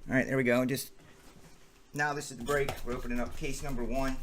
All right, there we go. Just now, this is the break. We're opening up case number 1.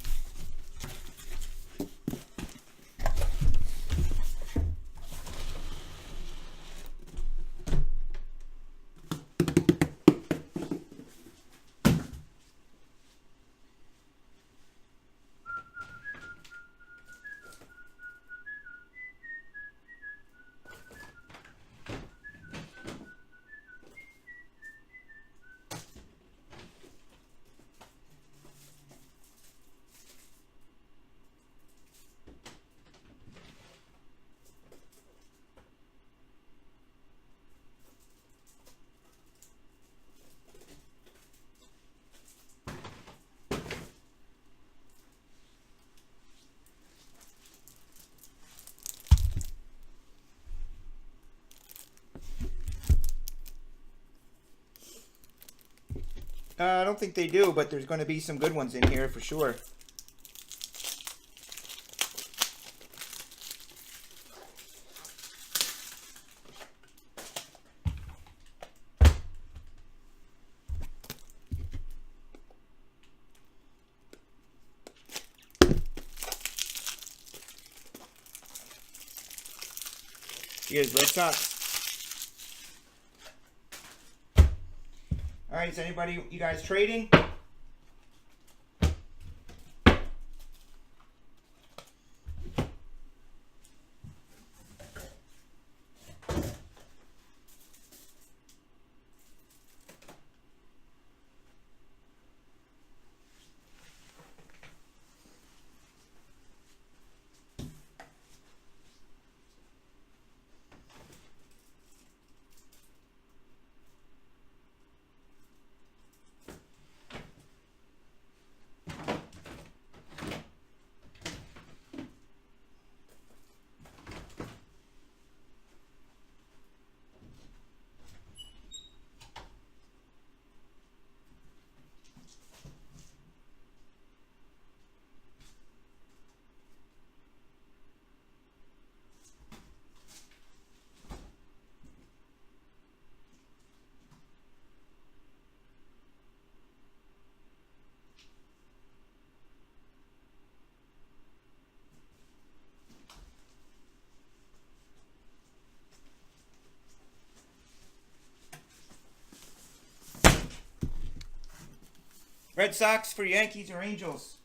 I don't think they do, but there's going to be some good ones in here for sure. Here's Red Sox. All right, is anybody, you guys trading? Red Sox for Yankees or Angels?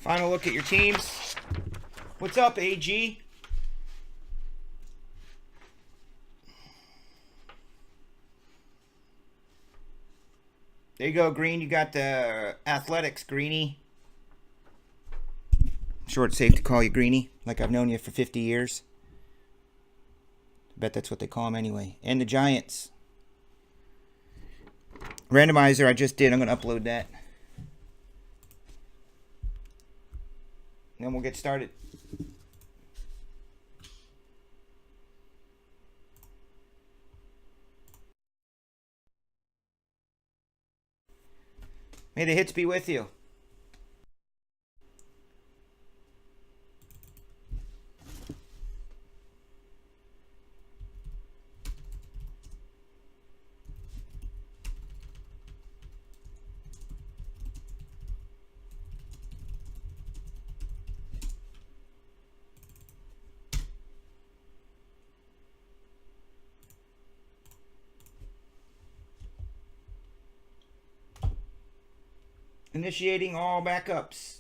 Final look at your teams. What's up, AG? There you go, Green. You got the Athletics, Greenie. Sure, it's safe to call you Greenie, like I've known you for 50 years. I bet that's what they call him anyway. And the Giants. Randomizer I just did. I'm going to upload that. And then we'll get started. May the hits be with you. Initiating all backups.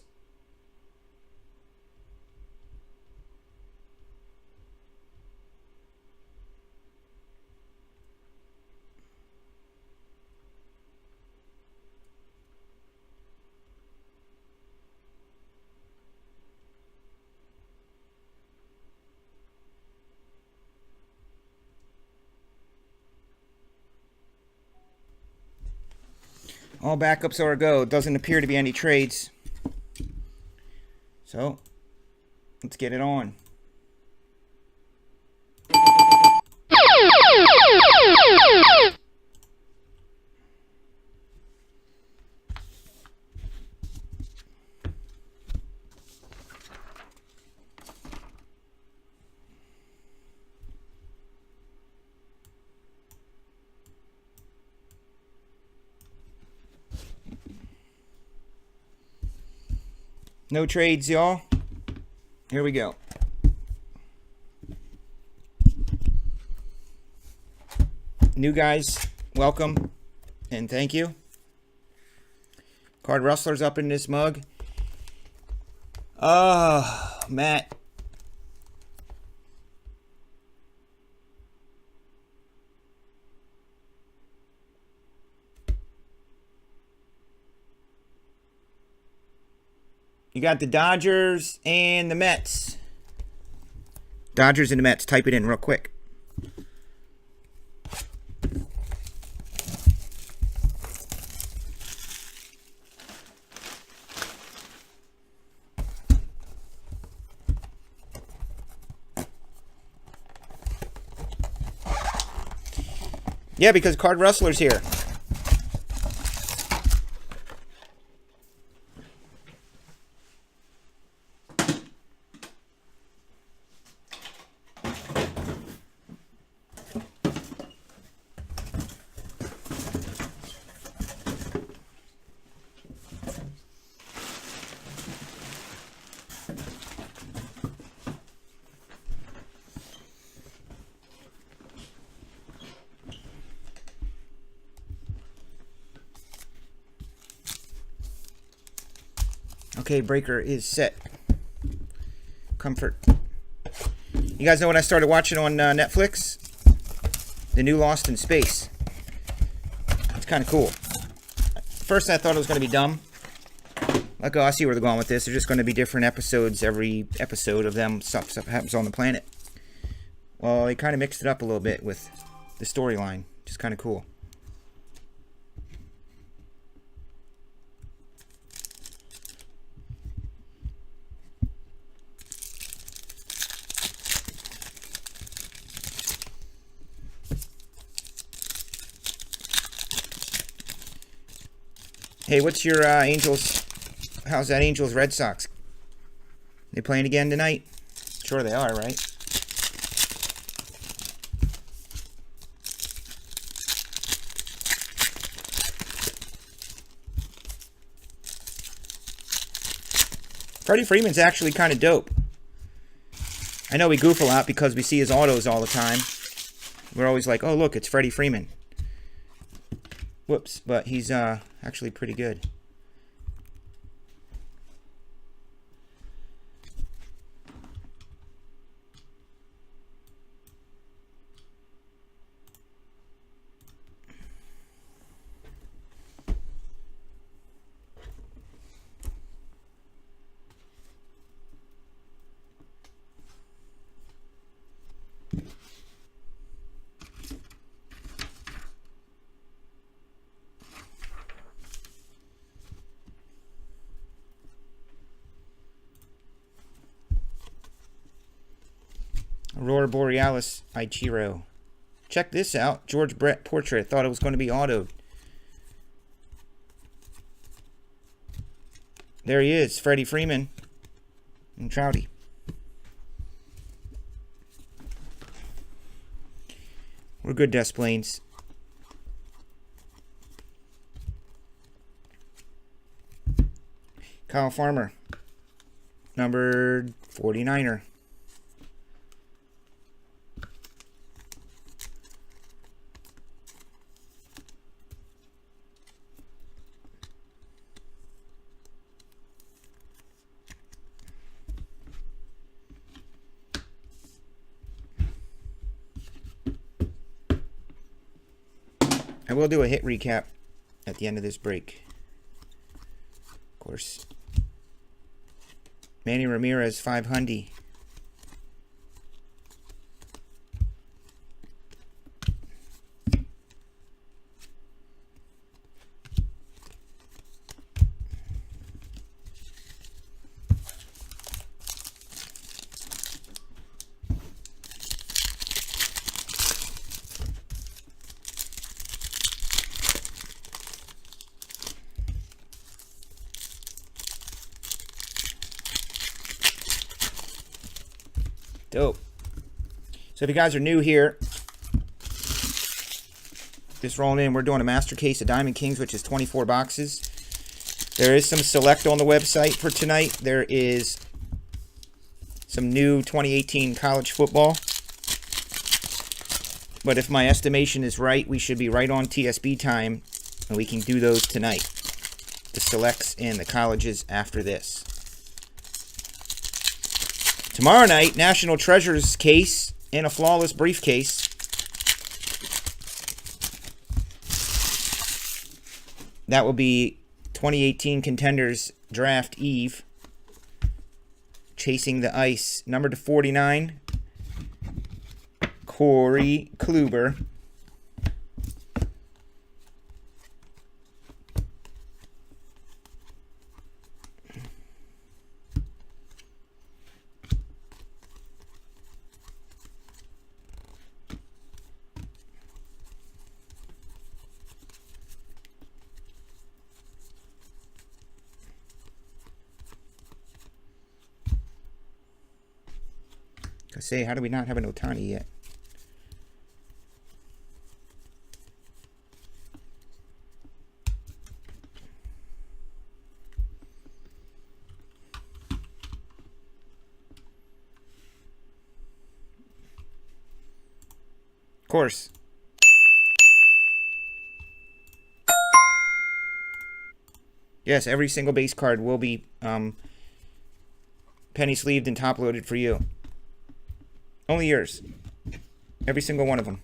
All backups are a go. Doesn't appear to be any trades. So, let's get it on. No trades, y'all. Here we go. New guys, welcome and thank you. Card Rustler's up in this mug. Matt. You got the Dodgers and the Mets. Dodgers and the Mets. Type it in real quick. Yeah, because Card Rustler's here. Okay, breaker is set. Comfort. You guys know what I started watching on Netflix? The new Lost in Space. It's kind of cool. First I thought it was going to be dumb. Like, oh, I see where they're going with this. There's just going to be different episodes every episode of them. Stuff happens on the planet. Well, they kind of mixed it up a little bit with the storyline. Which is kind of cool. Hey, what's your Angels? How's that Angels Red Sox? They playing again tonight? Sure they are, right? Freddie Freeman's actually kind of dope. I know we goof a lot because we see his autos all the time. We're always like, oh look, it's Freddie Freeman. Whoops, but he's actually pretty good. Aurora Borealis Ichiro. Check this out. George Brett portrait. Thought it was going to be autoed. There he is. Freddie Freeman. And Trouty. We're good, Desplains. Kyle Farmer. Number 49er. I will do a hit recap at the end of this break. Of course. Manny Ramirez, 500. Dope. So if you guys are new here, just rolling in, we're doing a master case of Diamond Kings, which is 24 boxes. There is some select on the website for tonight. There is some new 2018 college football. But if my estimation is right, we should be right on TSB time, and we can do those tonight. The selects and the colleges after this. Tomorrow night, National Treasures case in a flawless briefcase. That will be 2018 Contenders Draft Eve. Chasing the Ice, number to 49, Corey Kluber. I say, how do we not have an Ohtani yet? Of course. Yes, every single base card will be penny sleeved and top loaded for you. Only yours. Every single one of them.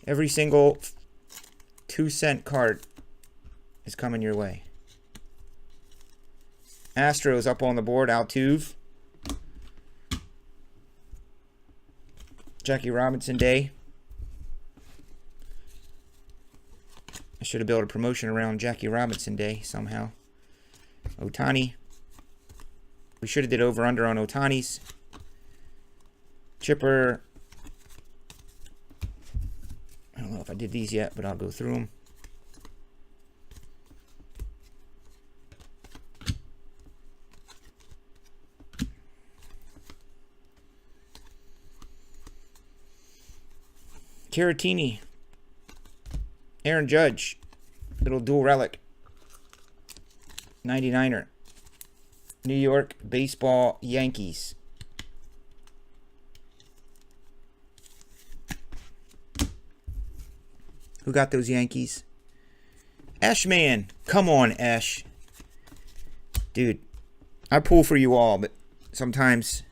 Every single 2-cent card is coming your way. Astros up on the board. Altuve. Jackie Robinson Day. I should have built a promotion around Jackie Robinson Day somehow. Ohtani. We should have did over-under on Ohtani's. Chipper. I don't know if I did these yet, but I'll go through them. Caratini. Aaron Judge. Little dual relic. 99er. New York Baseball Yankees. Who got those Yankees? Ashman. Come on, Ash. Dude, I pull for you all, but sometimes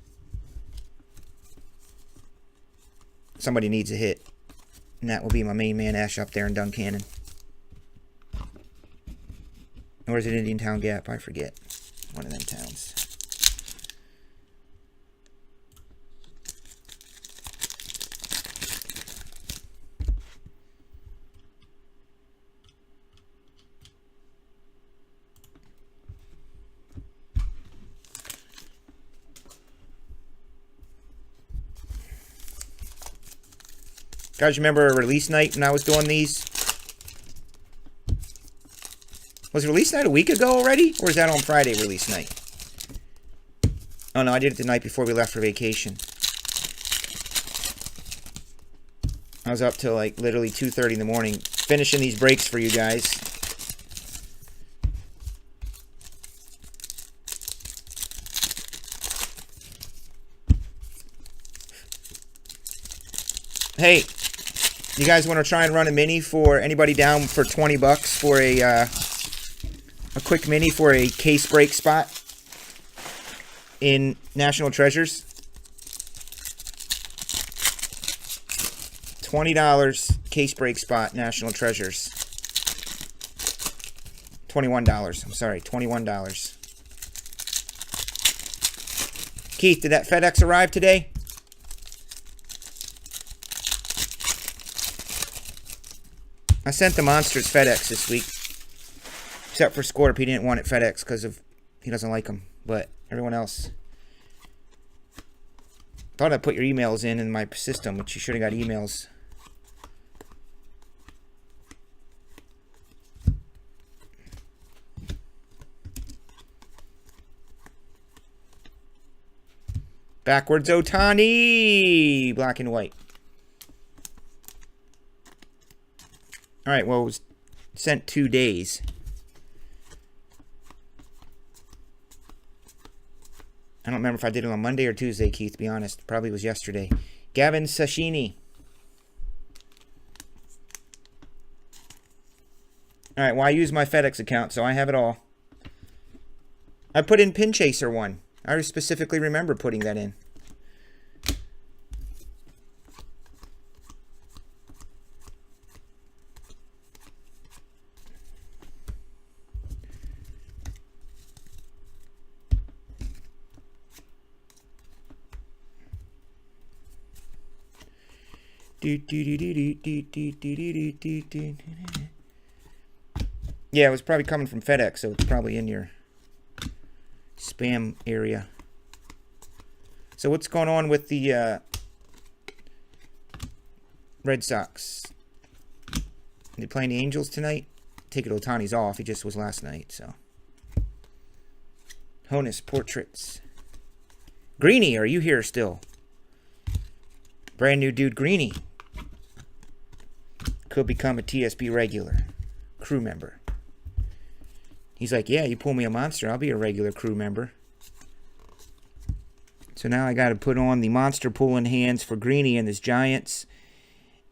somebody needs a hit. And that will be my main man, Ash, up there in Duncannon. Or is it Indiantown Gap? I forget. One of them towns. Guys, remember a release night when I was doing these? Was release night a week ago already? Or is that on Friday release night? Oh no, I did it the night before we left for vacation. I was up till like literally 2:30 in the morning finishing these breaks for you guys. Hey, you guys want to try and run a mini for anybody down for 20 bucks for a quick mini for a case break spot in National Treasures? $20 case break spot, National Treasures. $21. I'm sorry, $21. Keith, did that FedEx arrive today? I sent the Monsters FedEx this week. Except for Scorp, he didn't want it FedEx because of he doesn't like them. But everyone else. Thought I put your emails in my system, which you should have got emails. Backwards Otani! Black and white. Alright, well, it was sent 2 days. I don't remember if I did it on Monday or Tuesday, Keith, to be honest. Probably was yesterday. Gavin Sashini. Alright, well, I use my FedEx account, so I have it all. I put in Pin Chaser 1. I specifically remember putting that in. Yeah, it was probably coming from FedEx, so it's probably in your spam area. So what's going on with the Red Sox? They playing the Angels tonight? Take it Otani's off. He just was last night, so. Honus Portraits. Greeny, are you here still? Brand new dude Greeny. Could become a TSB regular. Crew member. He's like, yeah, you pull me a monster, I'll be a regular crew member. So now I got to put on the monster pulling hands for Greeny and his Giants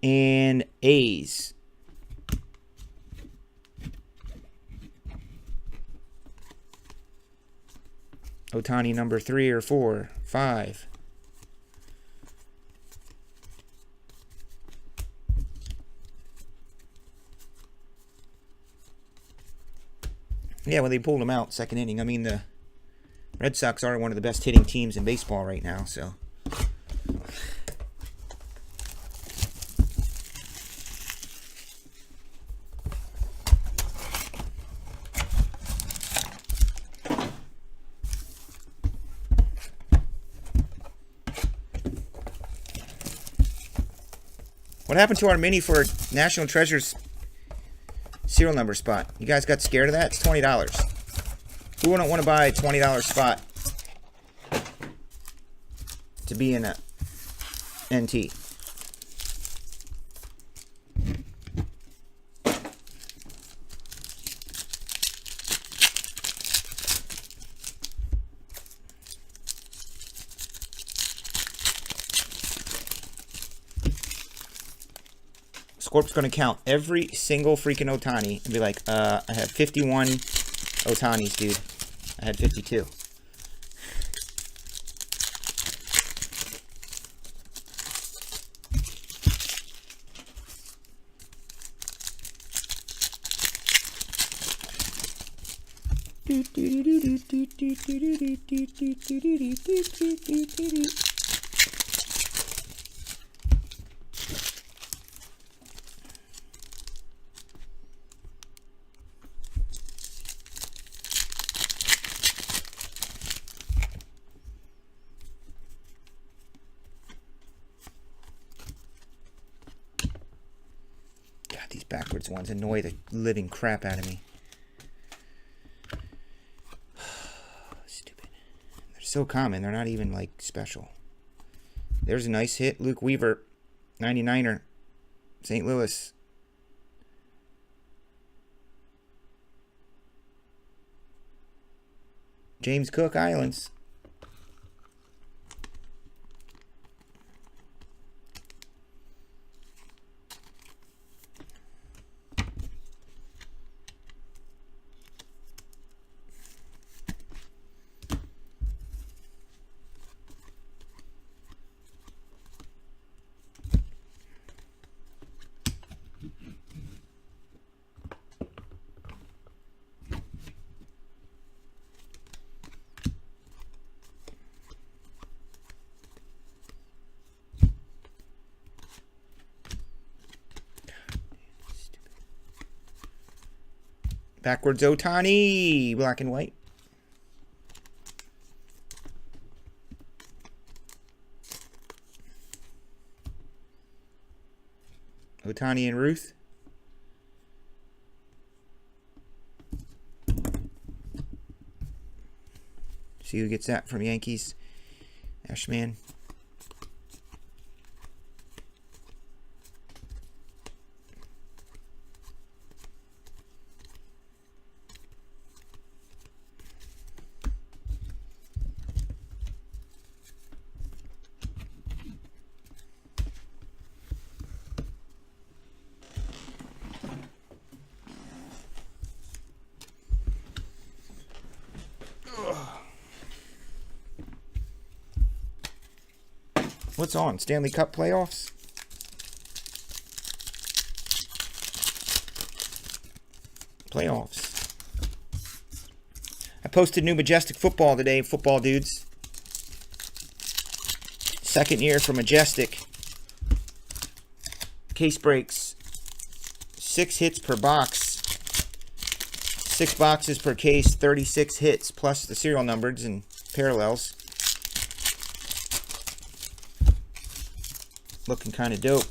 and A's. Otani number 3 or 4, 5. Yeah, when they pulled him out, second inning. I mean, the Red Sox are one of the best hitting teams in baseball right now, so. What happened to our mini for National Treasures serial number spot? You guys got scared of that? It's $20. Who wouldn't want to buy a $20 spot to be in a NT? Scorp's going to count every single freaking Otani and be like, I have 51 Otanis, dude. I had 52. These backwards ones annoy the living crap out of me. Stupid. They're so common. They're not even, like, special. There's a nice hit. Luke Weaver, 99er. St. Louis. James Cook Islands. Backwards Ohtani, black and white. Ohtani and Ruth. See who gets that from Yankees. Ashman. What's on? Stanley Cup playoffs? Playoffs. I posted new Majestic Football today, Football Dudes. Second year for Majestic. Case breaks. 6 hits per box. 6 boxes per case, 36 hits, plus the serial numbers and parallels. Looking kind of dope.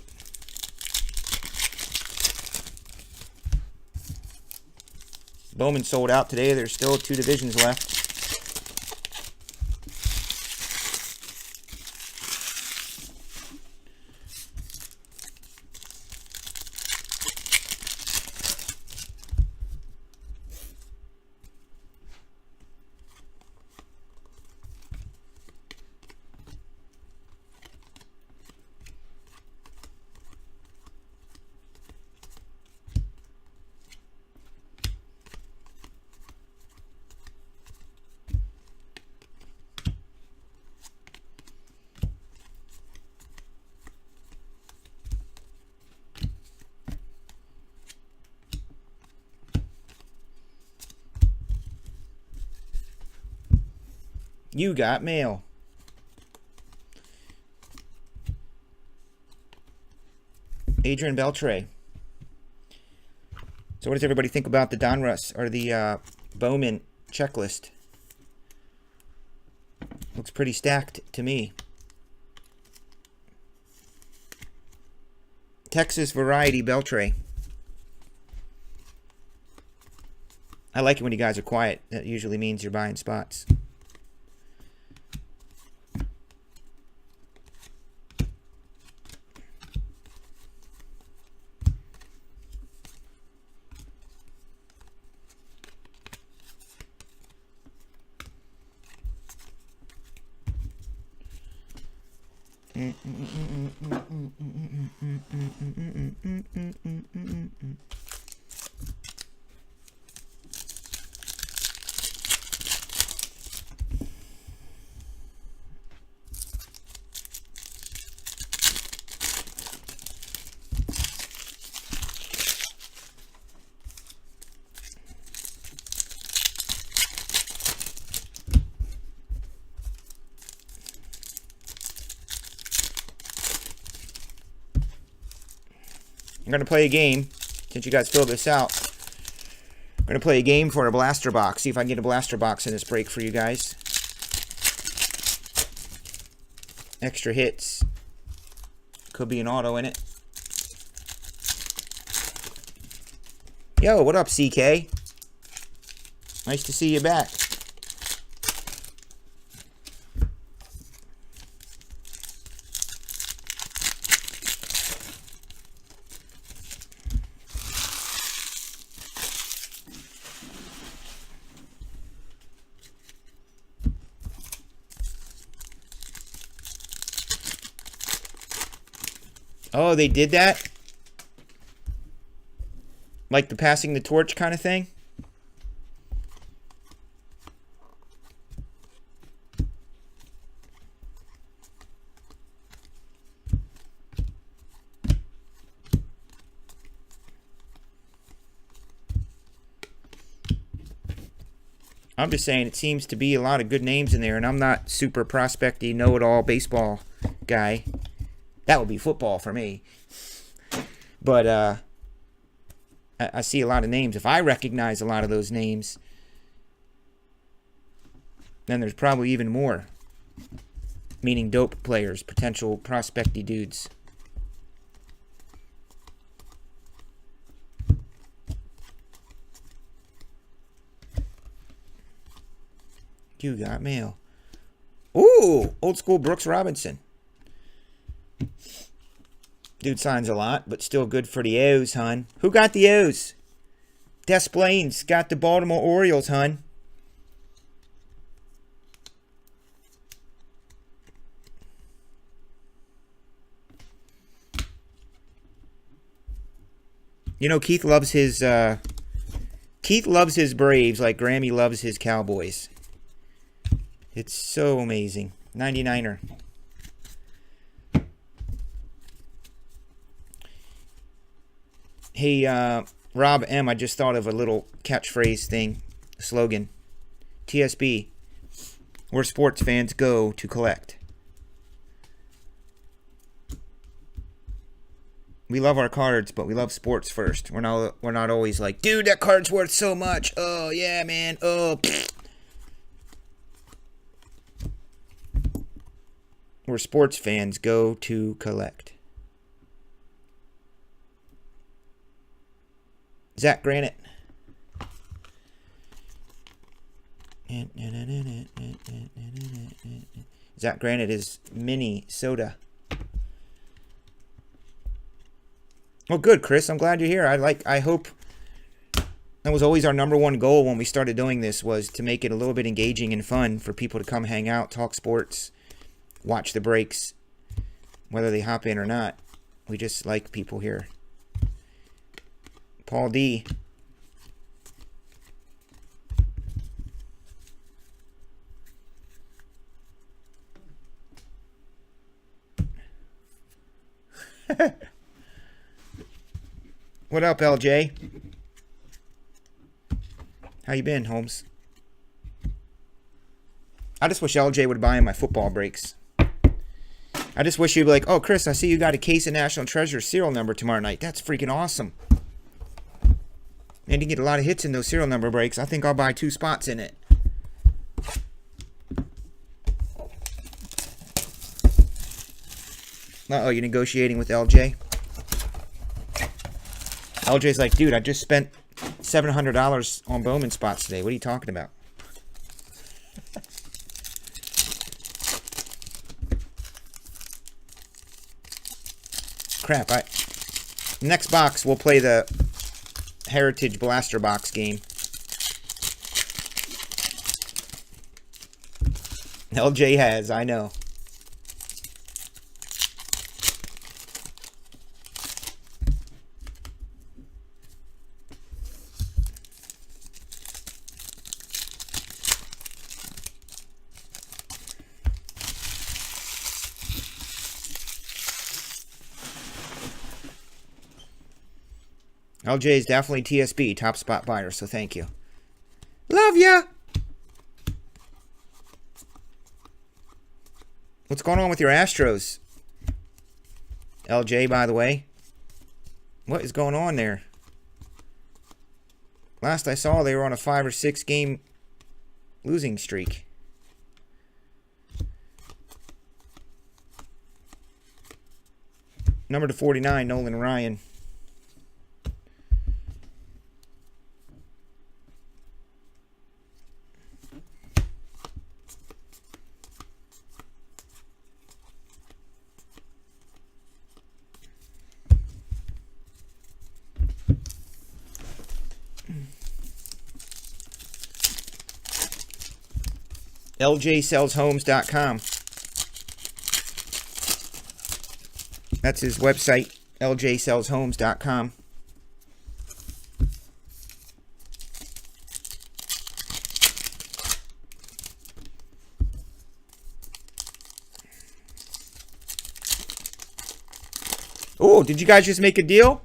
Bowman sold out today. There's still 2 divisions left. You got mail. Adrian Beltre. So what does everybody think about the Donruss or the Bowman checklist? Looks pretty stacked to me. Texas Variety Beltre. I like it when you guys are quiet. That usually means you're buying spots. I'm going to play a game, since you guys filled this out. I'm going to play a game for a blaster box. See if I can get a blaster box in this break for you guys. Extra hits. Could be an auto in it. Yo, what up, CK? Nice to see you back. Oh, they did that? Like the passing the torch kind of thing? I'm just saying it seems to be a lot of good names in there, and I'm not super prospecty, know-it-all baseball guy. That would be football for me. But I see a lot of names. If I recognize a lot of those names, then there's probably even more. Meaning dope players, potential prospecty dudes. You got mail. Ooh, old school Brooks Robinson. Dude signs a lot, but still good for the O's, hun. Who got the O's? Des Plains got the Baltimore Orioles, hun. You know, Keith loves his Braves like Grammy loves his Cowboys. It's so amazing. 99er. Hey, Rob M., I just thought of a little catchphrase thing, slogan. TSB, where sports fans go to collect. We love our cards, but we love sports first. We're not always like, dude, that card's worth so much. Oh, yeah, man. Oh, pfft. Where sports fans go to collect. Zach Granite. Zach Granite is Minnesota. Well, good, Chris. I'm glad you're here. I hope that was always our #1 goal when we started doing this, was to make it a little bit engaging and fun for people to come hang out, talk sports, watch the breaks, whether they hop in or not. We just like people here. Paul D. What up, LJ? How you been, Holmes? I just wish LJ would buy my football breaks. I just wish you'd be like, oh, Chris, I see you got a case of National Treasure serial number tomorrow night. That's freaking awesome. And you get a lot of hits in those serial number breaks. I think I'll buy 2 spots in it. Uh-oh, you're negotiating with LJ? LJ's like, dude, I just spent $700 on Bowman spots today. What are you talking about? Crap, next box we'll play the Heritage Blaster Box game. LJ has, I know. LJ is definitely TSB, top spot buyer, so thank you. Love ya! What's going on with your Astros? LJ, by the way. What is going on there? Last I saw, they were on a 5 or 6 game losing streak. Number to 49, Nolan Ryan. LJSellsHomes.com. That's his website, LJSellsHomes.com. Oh, did you guys just make a deal?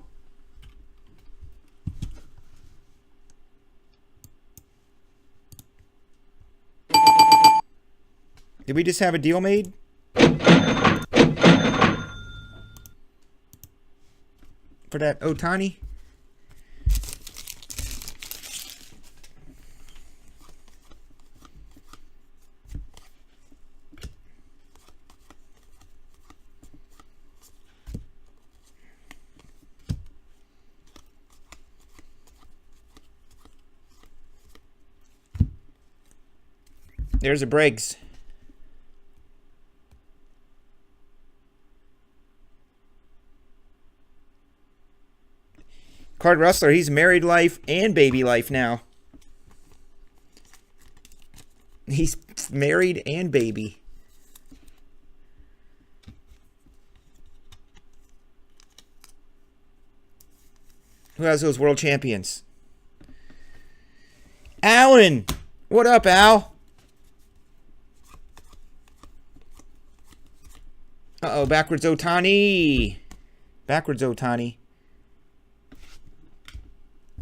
Did we just have a deal made? For that Otani? There's a Briggs. Card Rustler, he's married life and baby life now. He's married and baby. Who has those world champions? Alan! What up, Al? Uh-oh, backwards Otani. Backwards Otani.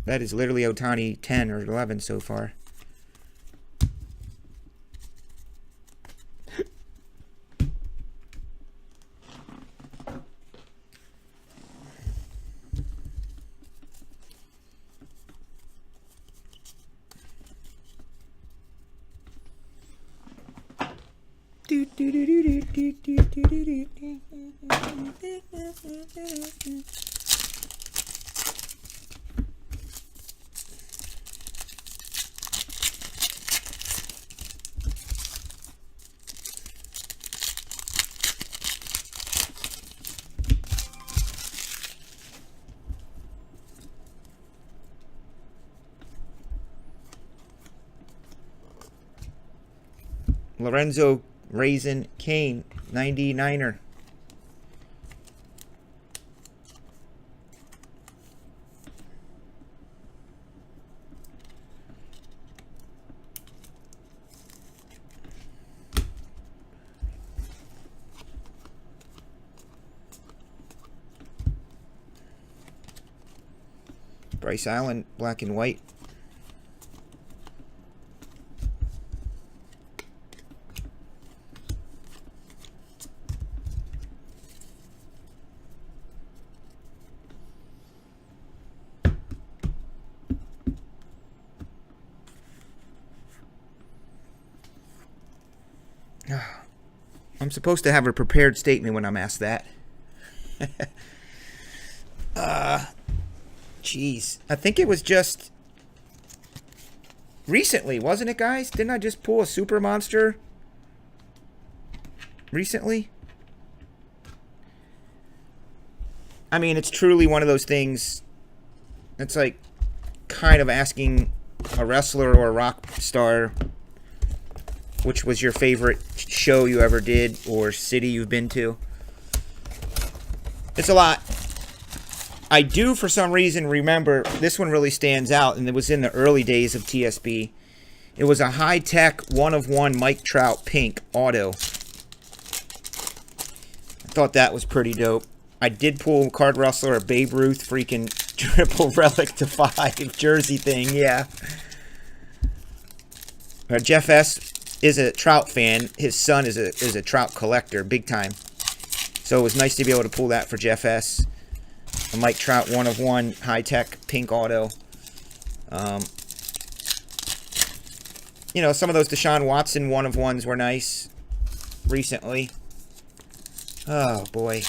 That is literally Otani 10 or 11 so far. Lorenzo Raisin Kane, 99er. Bryce Allen, black and white. I'm supposed to have a prepared statement when I'm asked that. Jeez. I think it was just recently, wasn't it, guys? Didn't I just pull a super monster recently? I mean, it's truly one of those things. It's like kind of asking a wrestler or a rock star which was your favorite show you ever did or city you've been to. It's a lot. I do, for some reason, remember this one really stands out, and it was in the early days of TSB. It was a high-tech, one-of-one Mike Trout pink auto. I thought that was pretty dope. I did pull Card Rustler, a Babe Ruth freaking triple relic to 5 jersey thing, yeah. Jeff S. is a Trout fan. His son is a Trout collector, big time. So it was nice to be able to pull that for Jeff S. A Mike Trout one-of-one high-tech pink auto. You know, some of those Deshaun Watson one-of-ones were nice recently. Oh, boy.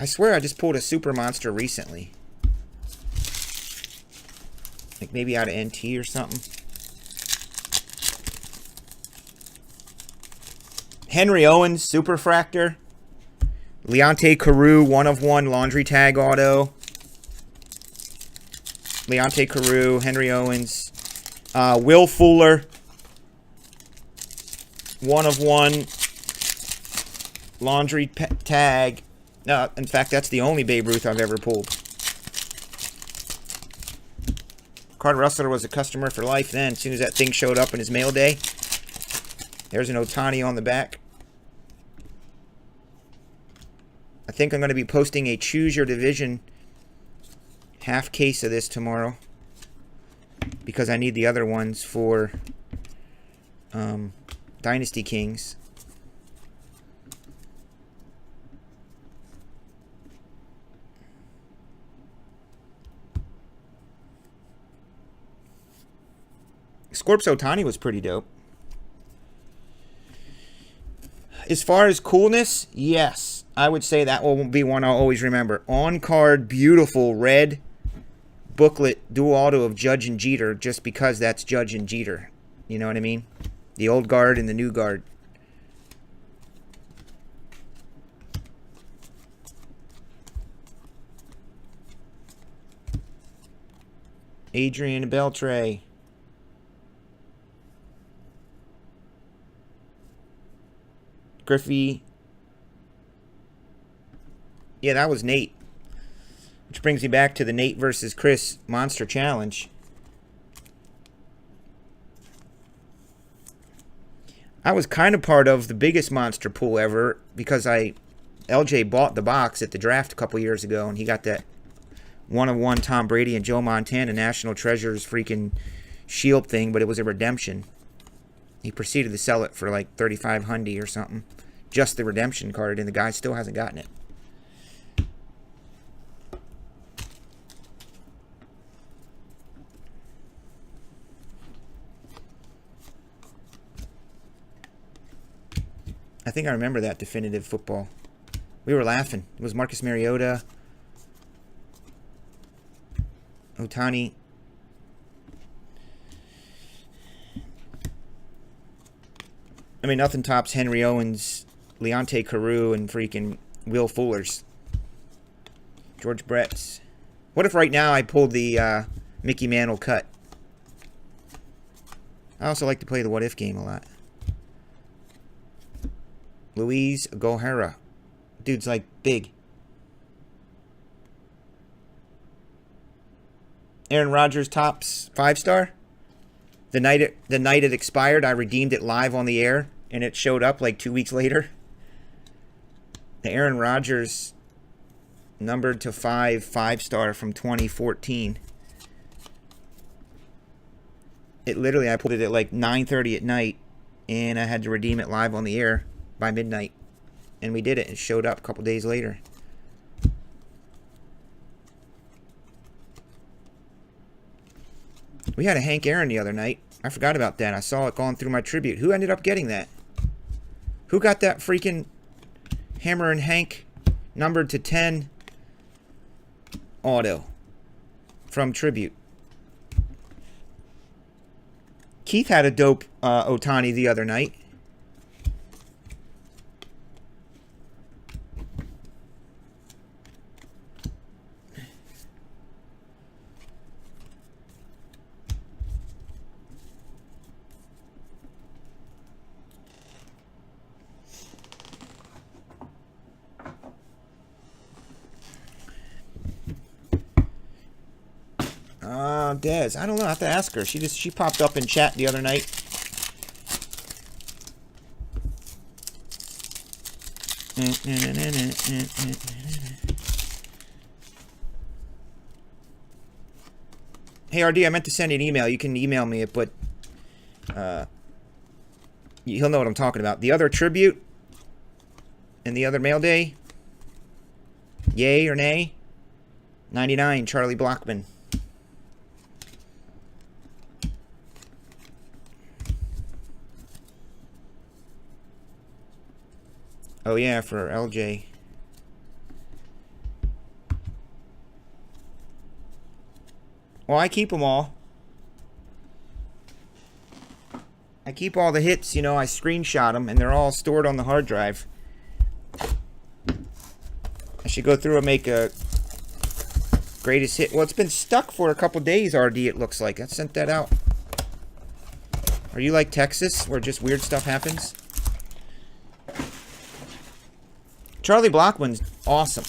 I swear I just pulled a super monster recently. Like maybe out of NT or something. Henry Owens, Superfractor. Leonte Carew, one-of-one laundry tag auto. Leonte Carew, Henry Owens. Will Fuller, one-of-one laundry tag. No, in fact, that's the only Babe Ruth I've ever pulled. Card Rustler was a customer for life then. As soon as that thing showed up in his mail day. There's an Otani on the back. I think I'm going to be posting a Choose Your Division half case of this tomorrow. Because I need the other ones for Dynasty Kings. Scorps Otani was pretty dope. As far as coolness, yes. I would say that will be one I'll always remember. On-card, beautiful red booklet dual auto of Judge and Jeter, just because that's Judge and Jeter. You know what I mean? The old guard and the new guard. Adrian Beltre. Griffey. Yeah, that was Nate. Which brings me back to the Nate versus Chris Monster Challenge. I was kind of part of the biggest monster pool ever because LJ bought the box at the draft a couple years ago, and he got that 1-of-1 Tom Brady and Joe Montana National Treasures freaking shield thing, but it was a redemption. He proceeded to sell it for like $3,500 or something. Just the redemption card, and the guy still hasn't gotten it. I think I remember that definitive football. We were laughing. It was Marcus Mariota, Otani. I mean, nothing tops Henry Owens, Leonte Carew, and freaking Will Fuller's. George Brett's. What if right now I pulled the Mickey Mantle cut? I also like to play the what if game a lot. Luis Gohara. Dude's like big. Aaron Rodgers tops 5-star. The night it expired, I redeemed it live on the air, and it showed up like 2 weeks later. The Aaron Rodgers numbered to 5-star from 2014. It literally, I pulled it at like 9:30 at night, and I had to redeem it live on the air by midnight, and we did it. It showed up a couple days later. We had a Hank Aaron the other night. I forgot about that. I saw it going through my tribute. Who ended up getting that? Who got that freaking Hammer and Hank numbered to 10 auto from tribute? Keith had a dope Otani the other night. Dez. I don't know. I have to ask her. She popped up in chat the other night. Hey RD, I meant to send you an email. You can email me it, but he'll know what I'm talking about. The other tribute and the other mail day. Yay or nay? 99, Charlie Blockman. Oh yeah, for LJ. Well, I keep them all. I keep all the hits, you know, I screenshot them, and they're all stored on the hard drive. I should go through and make a greatest hit. Well, it's been stuck for a couple days, RD, it looks like. I sent that out. Are you like Texas, where just weird stuff happens? Charlie Blockman's awesome.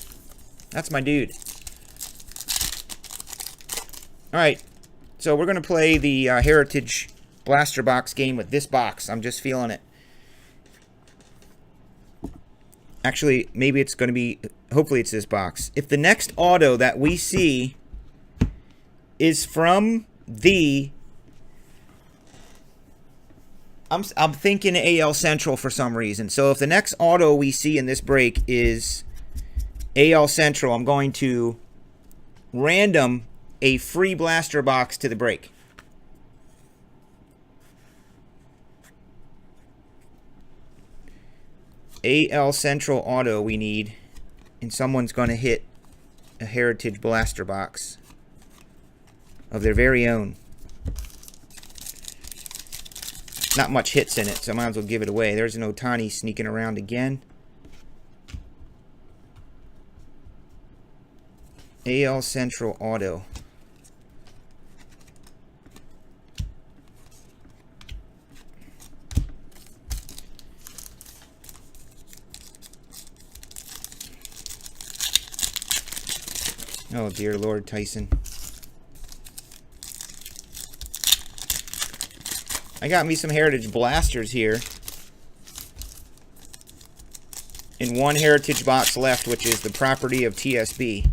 That's my dude. Alright, so we're going to play the Heritage Blaster Box game with this box. I'm just feeling it. Actually, maybe it's going to be... Hopefully it's this box. If the next auto that we see is from the... I'm thinking AL Central for some reason. So if the next auto we see in this break is AL Central, I'm going to random a free blaster box to the break. AL Central auto we need, and someone's going to hit a Heritage blaster box of their very own. not much hits in it, so I might as well give it away. There's an Ohtani sneaking around again. AL Central Auto. Oh, dear Lord, Tyson. I got me some Heritage Blasters here. And one Heritage box left, which is the property of TSB.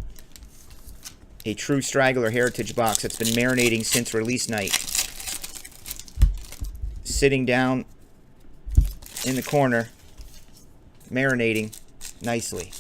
A true straggler Heritage box that's been marinating since release night. Sitting down in the corner, marinating nicely.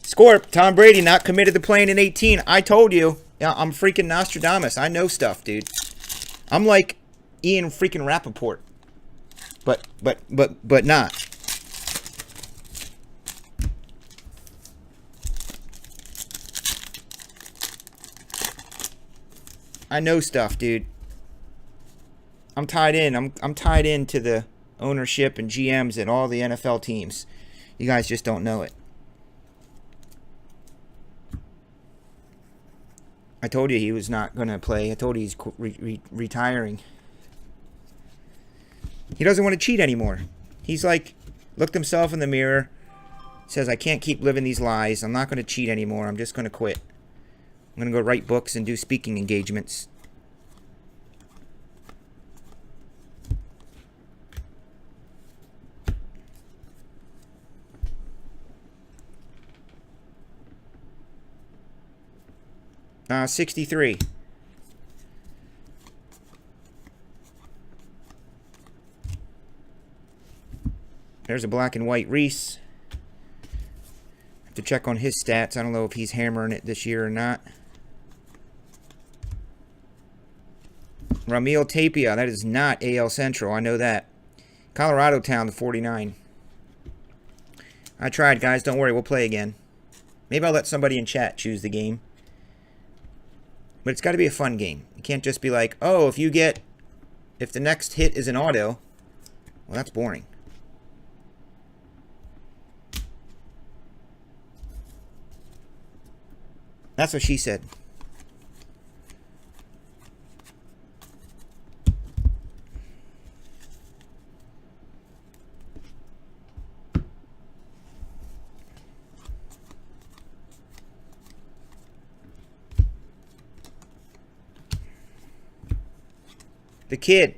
Scorp, Tom Brady not committed to playing in 18. I told you. Yeah, I'm freaking Nostradamus. I know stuff, dude. I'm like Ian freaking Rappaport. But not. I know stuff, dude. I'm tied in. I'm tied into the ownership and GMs and all the NFL teams. You guys just don't know it. I told you he was not going to play. I told you he's retiring. He doesn't want to cheat anymore. He's like, looked himself in the mirror, says, I can't keep living these lies. I'm not going to cheat anymore. I'm just going to quit. I'm going to go write books and do speaking engagements. Uh, 63. There's a black and white Reese. Have to check on his stats. I don't know if he's hammering it this year or not. Ramil Tapia. That is not AL Central. I know that. Colorado Town, the 49. I tried, guys. Don't worry. We'll play again. Maybe I'll let somebody in chat choose the game. But it's got to be a fun game. You can't just be like, oh, if the next hit is an auto, well, that's boring. That's what she said. The kid.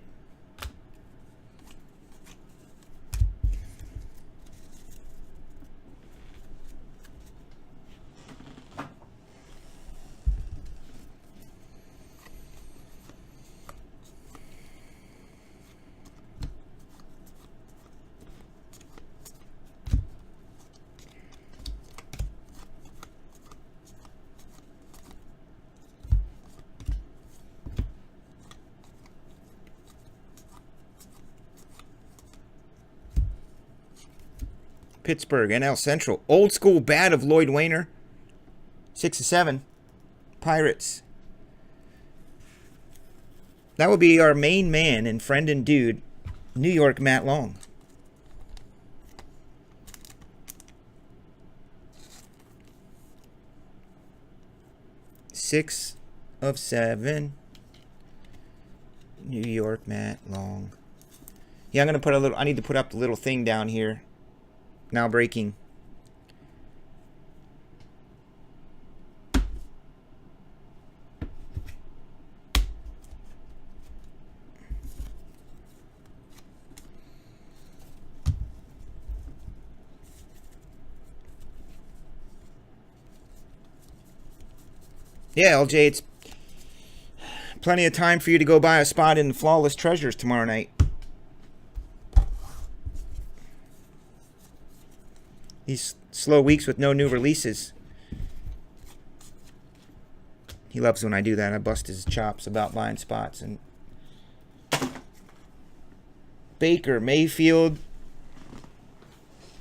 Pittsburgh, NL Central. Old school bat of Lloyd Wainer. 6-7. Pirates. That would be our main man and friend and dude, New York Matt Long. Six of 7. New York Matt Long. Yeah, I'm gonna put a little. I need to put up the little thing down here. Now breaking. Yeah, LJ, it's plenty of time for you to go buy a spot in Flawless Treasures tomorrow night. These slow weeks with no new releases. He loves when I do that. I bust his chops about buying spots, and Baker Mayfield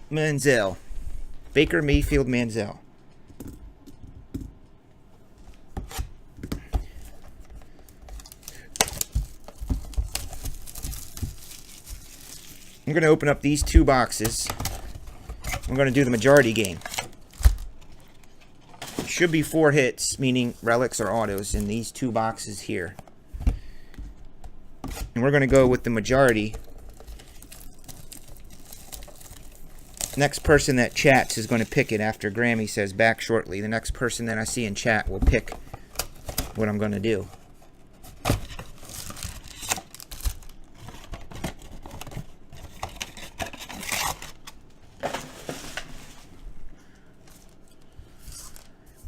Manziel. Baker Mayfield Manziel. I'm going to open up these 2 boxes. I'm going to do the majority game. Should be 4 hits, meaning relics or autos, in these 2 boxes here. And we're going to go with the majority. Next person that chats is going to pick it after Grammy says back shortly. The next person that I see in chat will pick what I'm going to do.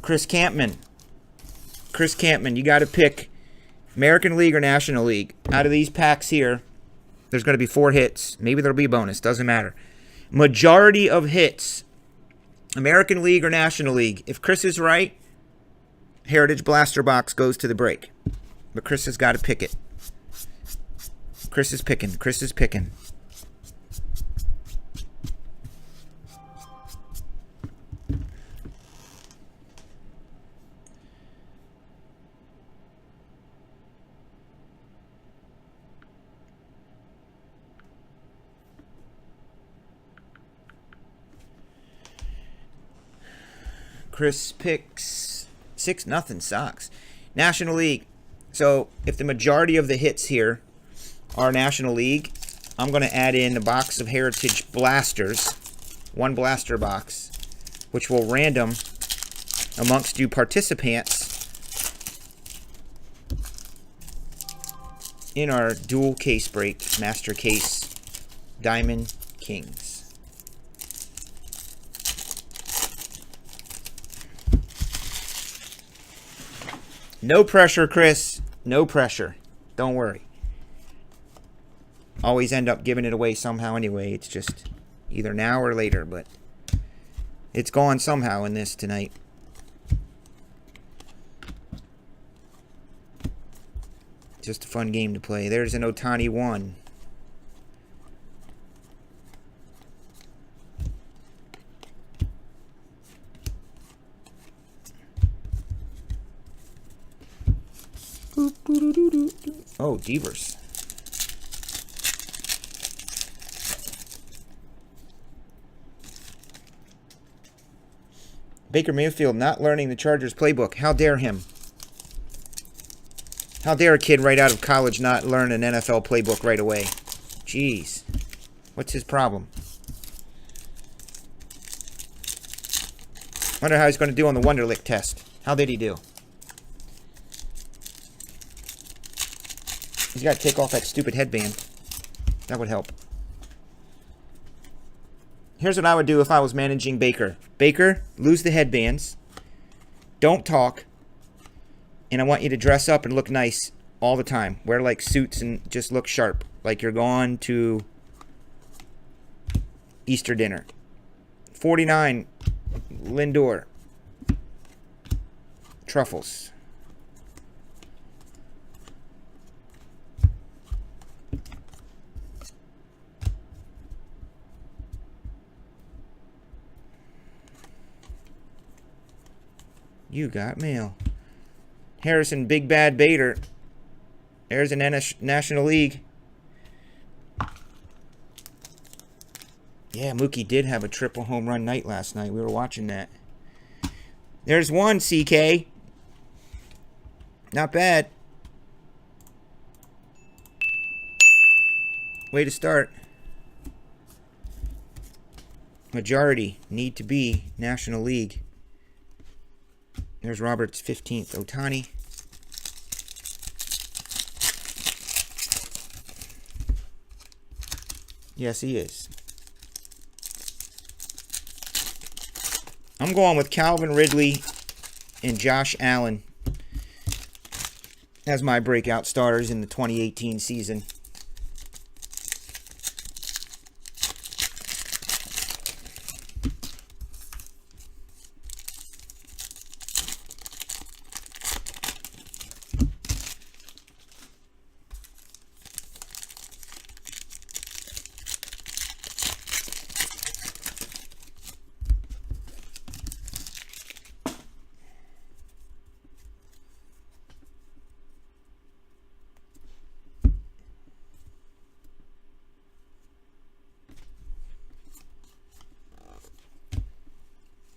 Chris Campman. Chris Campman, you got to pick American League or National League. Out of these packs here, there's going to be 4 hits. Maybe there'll be a bonus. Doesn't matter. Majority of hits, American League or National League. If Chris is right, Heritage Blaster Box goes to the break. But Chris has got to pick it. Chris is picking. Chris is picking. Chris picks 6-0 Sox. National League. So if the majority of the hits here are National League, I'm going to add in the box of Heritage Blasters. 1 blaster box, which will random amongst you participants in our dual case break, Master Case Diamond Kings. No pressure, Chris. No pressure. Don't worry. Always end up giving it away somehow anyway. It's just either now or later, but it's gone somehow in this tonight. Just a fun game to play. There's an Ohtani 1. Oh, Devers. Baker Mayfield not learning the Chargers playbook. How dare him? How dare a kid right out of college not learn an NFL playbook right away? Jeez. What's his problem? Wonder how he's going to do on the Wonderlic test. How did he do? He's got to take off that stupid headband. That would help. Here's what I would do if I was managing Baker. Baker, lose the headbands. Don't talk. And I want you to dress up and look nice all the time. Wear like suits and just look sharp. Like you're going to Easter dinner. 49, Lindor. Truffles. You got mail. Harrison, Big Bad Bader. There's a National League. Yeah, Mookie did have a triple home run night last night. We were watching that. There's one, CK. Not bad. Way to start. Majority need to be National League. There's Robert's 15th. Ohtani. Yes, he is. I'm going with Calvin Ridley and Josh Allen as my breakout starters in the 2018 season.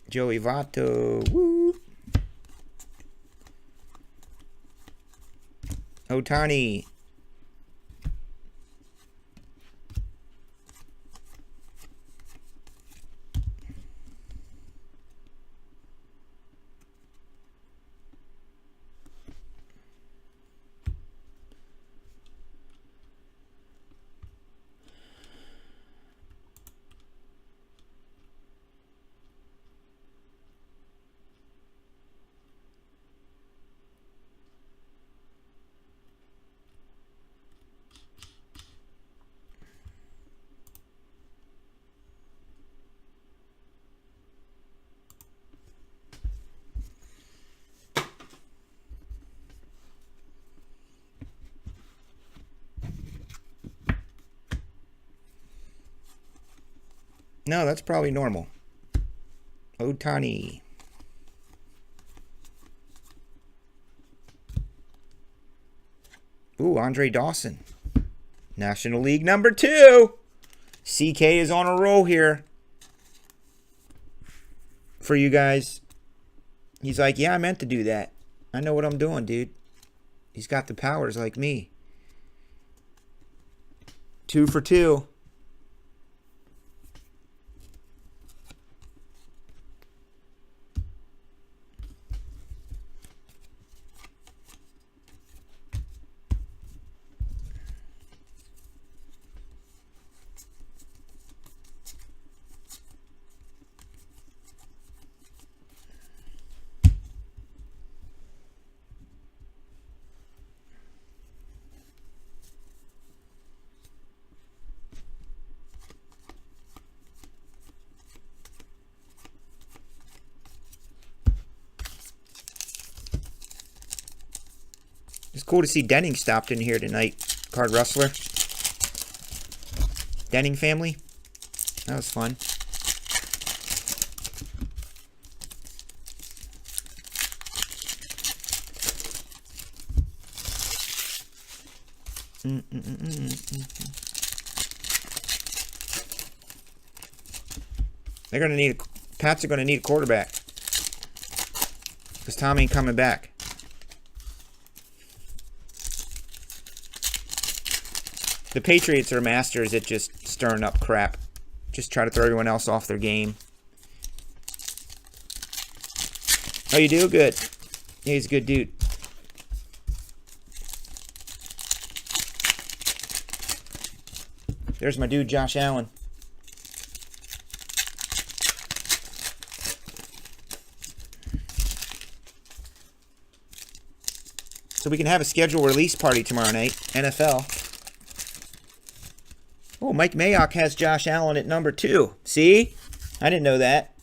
Joey Votto. Woo. Ohtani. No, that's probably normal. Ohtani. Ooh, Andre Dawson. National League number 2. CK is on a roll here. For you guys. He's like, yeah, I meant to do that. I know what I'm doing, dude. He's got the powers like me. 2 for 2. It's cool to see Denning stopped in here tonight. Card Rustler. Denning family. That was fun. They're gonna need Pats are gonna need a quarterback because Tom ain't coming back. The Patriots are masters at just stirring up crap. Just try to throw everyone else off their game. Oh, you do? Good. Yeah, he's a good dude. There's my dude, Josh Allen. So we can have a schedule release party tomorrow night. NFL. Oh, Mike Mayock has Josh Allen at number 2. See? I didn't know that.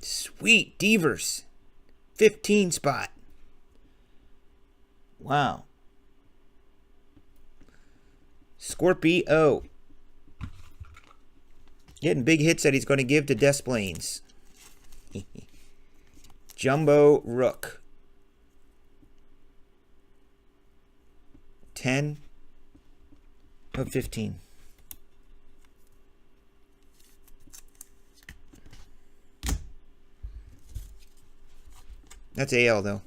Sweet. Devers. 15 spot. Wow. Scorpio. Getting big hits that he's going to give to Desplains. Jumbo Rook. 10 of 15. That's AL though.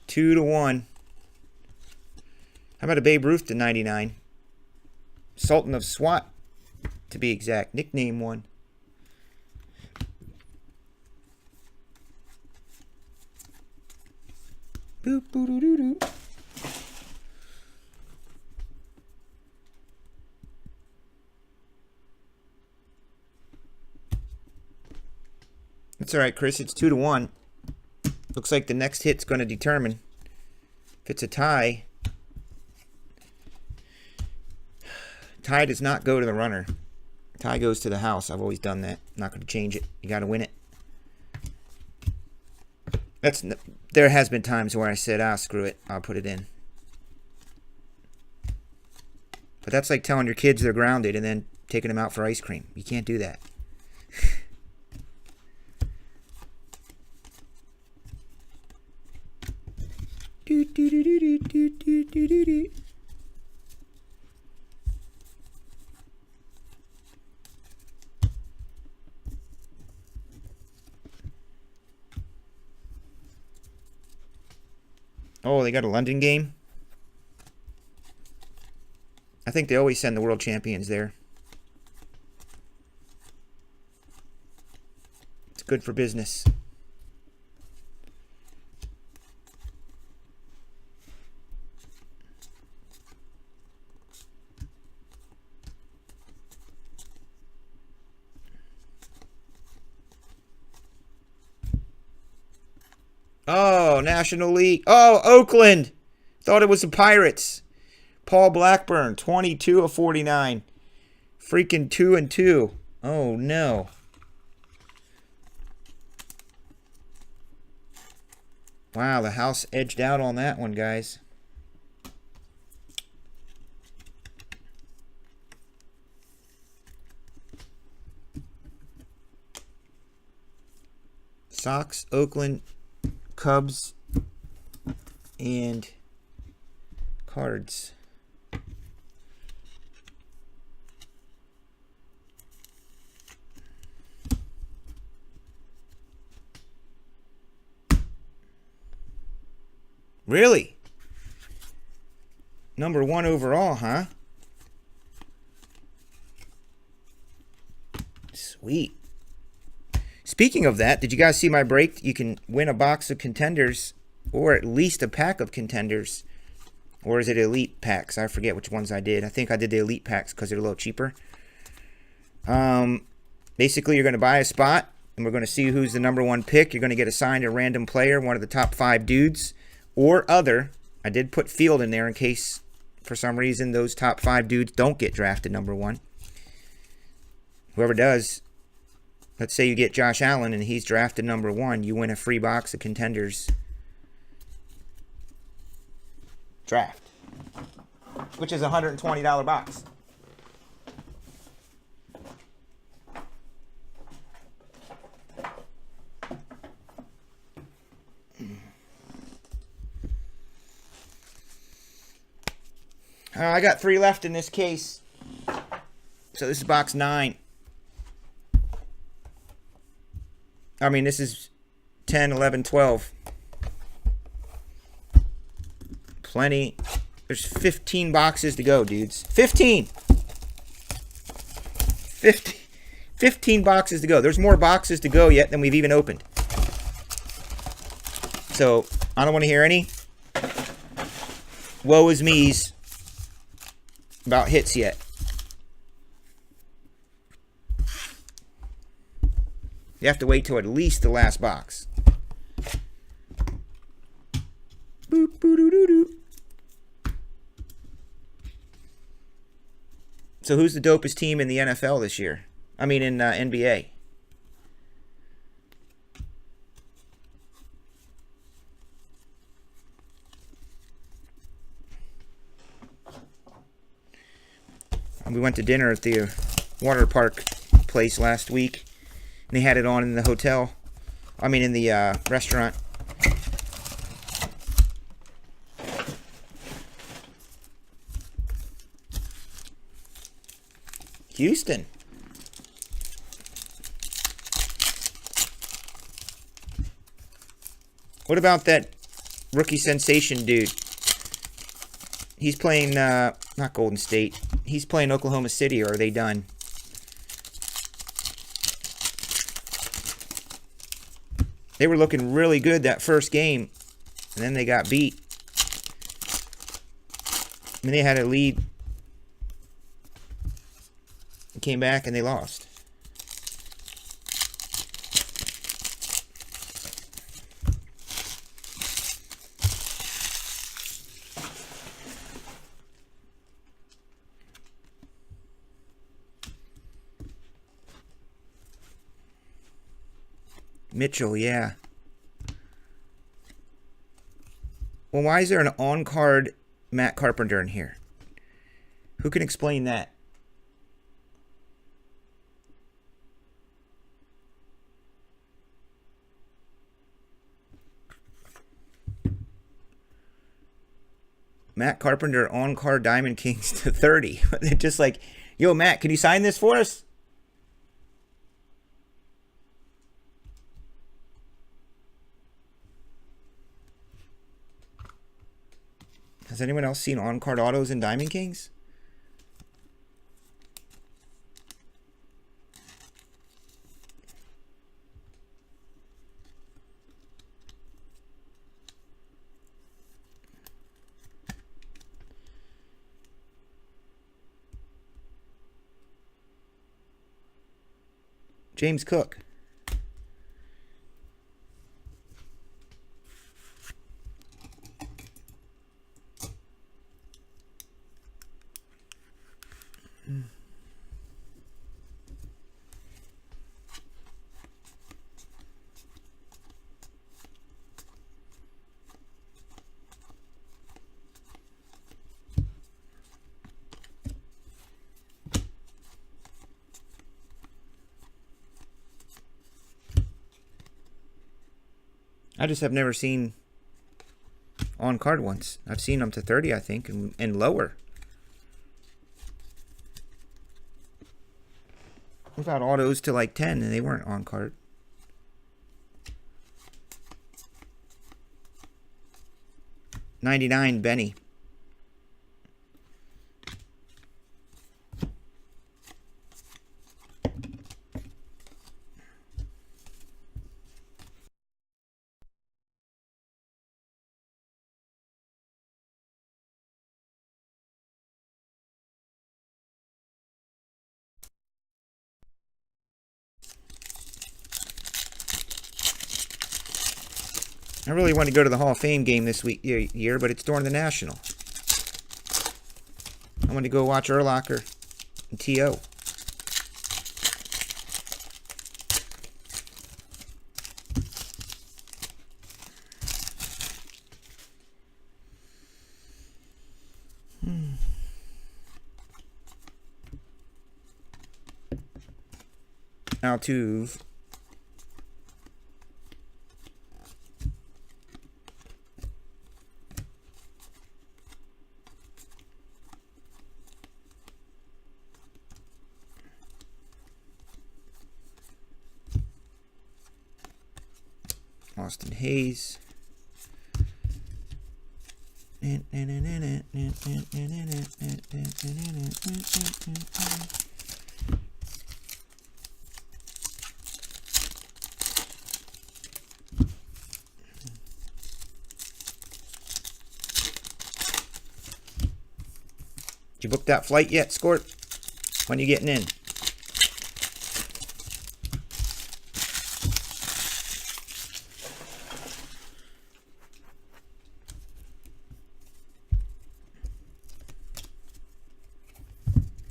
2-1. How about a Babe Ruth to 99? Sultan of SWAT, to be exact. Nickname 1. Boop, boo, doo, doo, doo. That's all right, Chris. It's 2-1. Looks like the next hit's going to determine if it's a tie. Tie does not go to the runner. Tie goes to the house. I've always done that. I'm not going to change it. You got to win it. There has been times where I said, "Ah, screw it, I'll put it in." But that's like telling your kids they're grounded and then taking them out for ice cream. You can't do that. Oh, they got a London game? I think they always send the world champions there. It's good for business. Oh, National League. Oh, Oakland. Thought it was the Pirates. Paul Blackburn, 22 of 49. Freaking 2-2. Oh, no. Wow, the house edged out on that one, guys. Sox, Oakland, Cubs, and Cards. Really? Number 1 overall, huh? Sweet. Speaking of that, did you guys see my break? You can win a box of Contenders, or at least a pack of Contenders. Or is it Elite packs? I forget which ones I did. I think I did the Elite packs because they're a little cheaper. Basically, you're going to buy a spot, and we're going to see who's the number 1 pick. You're going to get assigned a random player, one of the top 5 dudes, or other. I did put field in there in case, for some reason, those top 5 dudes don't get drafted number 1. Whoever does, let's say you get Josh Allen and he's drafted number 1, you win a free box of Contenders draft, which is a $120 box. I got 3 left in this case. So this is box 9. I mean, this is 10, 11, 12. Plenty. There's 15 boxes to go, dudes. 15! 15 boxes to go. There's more boxes to go yet than we've even opened. So, I don't want to hear any woe is me's about hits yet. You have to wait till at least the last box. Boop, boo, doo, doo, doo. So who's the dopest team in the NFL this year? I mean in NBA. We went to dinner at the water park place last week, and they had it on in the hotel. I mean in the restaurant. Houston. What about that rookie sensation dude? He's playing, not Golden State. He's playing Oklahoma City, or are they done? They were looking really good that first game, and then they got beat. I mean, they had a lead. Came back and they lost. Mitchell, yeah. Well, why is there an on-card Matt Carpenter in here? Who can explain that? Matt Carpenter on-card Diamond Kings to 30. They're just like, yo, Matt, can you sign this for us? Has anyone else seen on-card autos in Diamond Kings? James Cook. I just have never seen on card ones. I've seen them to 30, I think, and lower. We've had autos to like 10 and they weren't on card. $99 Benny. I really want to go to the Hall of Fame game this year, but it's during the National. I want to go watch Urlacher and T.O. Altuve. Austin Hayes. Did you book that flight yet, Scort? When are you getting in?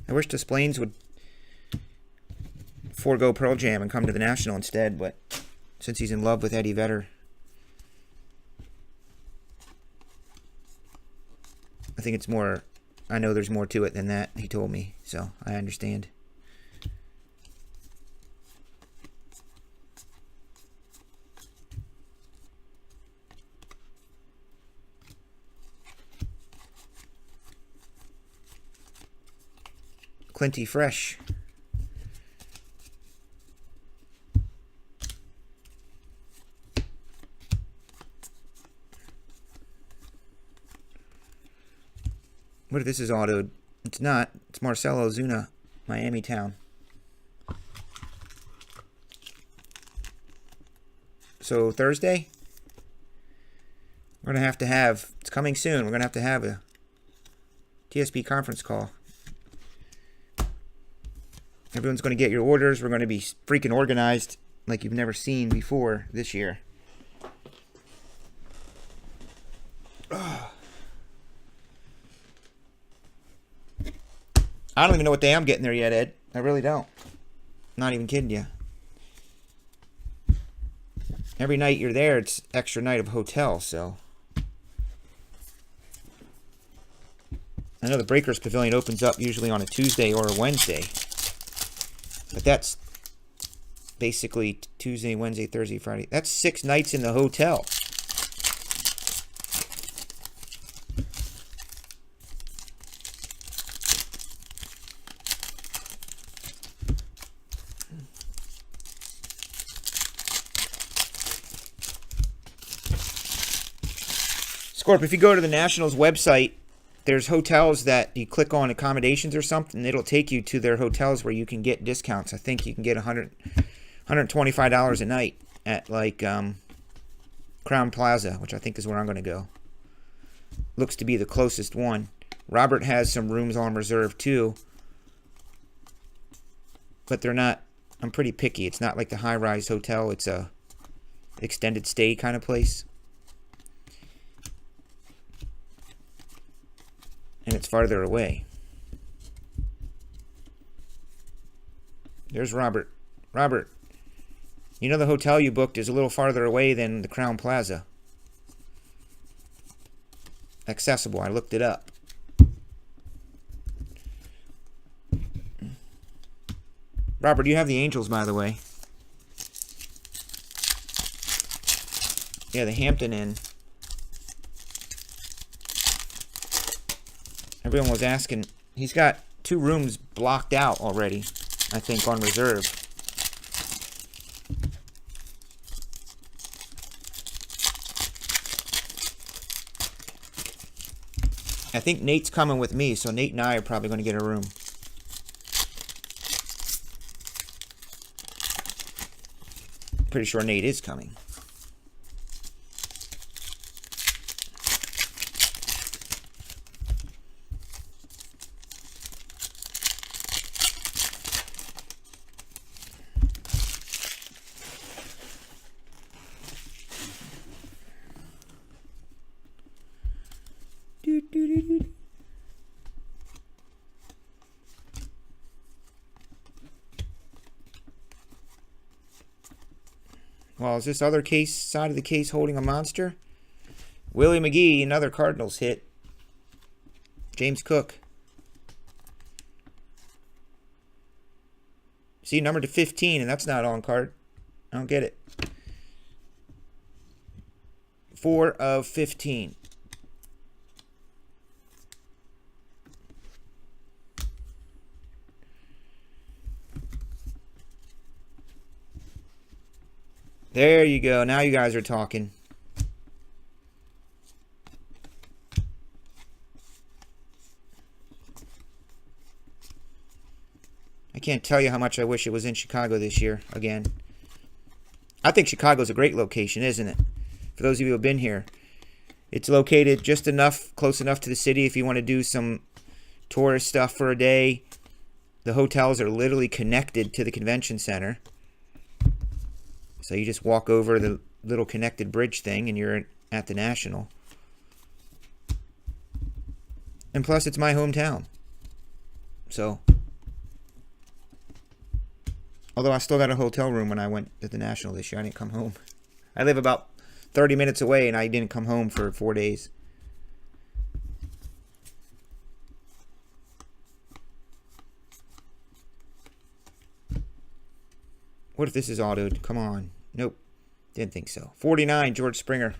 I wish Desplaines would forego Pearl Jam and come to the National instead, but since he's in love with Eddie Vedder, I think it's more, I know there's more to it than that, he told me, so I understand. Clinty Fresh. What if this is autoed? It's not. It's Marcelo Ozuna, Miami Town. So Thursday, we're going to have, it's coming soon, we're going to have a TSP conference call. Everyone's going to get your orders. We're going to be freaking organized like you've never seen before this year. I don't even know what day I'm getting there yet, Ed. I really don't. Not even kidding you. Every night you're there, it's extra night of hotel, so I know the Breakers Pavilion opens up usually on a Tuesday or a Wednesday. But that's basically Tuesday, Wednesday, Thursday, Friday. That's 6 nights in the hotel. Scorp, if you go to the Nationals website, there's hotels that you click on accommodations or something, it'll take you to their hotels where you can get discounts. I think you can get $125 a night at like Crown Plaza, which I think is where I'm going to go. Looks to be the closest one. Robert has some rooms on reserve too, but they're not, I'm pretty picky. It's not like the high-rise hotel. It's a extended stay kind of place. And it's farther away. There's Robert. Robert, you know the hotel you booked is a little farther away than the Crown Plaza. Accessible. I looked it up. Robert, you have the Angels, by the way. Yeah, the Hampton Inn. Everyone was asking. He's got 2 rooms blocked out already, I think, on reserve. I think Nate's coming with me, so Nate and I are probably going to get a room. Pretty sure Nate is coming. Well, is this other case, side of the case, holding a monster? Willie McGee, another Cardinals hit. James Cook. See, number to 15, and that's not on card. I don't get it. 4 of 15. There you go. Now you guys are talking. I can't tell you how much I wish it was in Chicago this year again. I think Chicago's a great location, isn't it? For those of you who have been here. It's located just enough, close enough to the city if you want to do some tourist stuff for a day. The hotels are literally connected to the convention center. So you just walk over the little connected bridge thing and you're at the National. And plus it's my hometown. So, although I still got a hotel room when I went to the National this year, I didn't come home. I live about 30 minutes away and I didn't come home for 4 days. What if this is autoed? Come on. Nope. Didn't think so. 49, George Springer.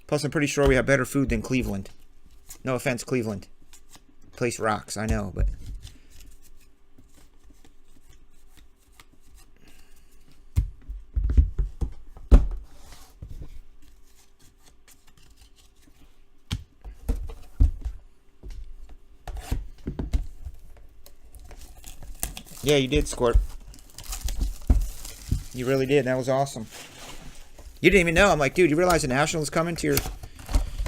Plus, I'm pretty sure we have better food than Cleveland. No offense, Cleveland. Place rocks, I know, but... Yeah, you did, Squirt. You really did. That was awesome. You didn't even know. I'm like, dude, you realize the Nationals coming to your...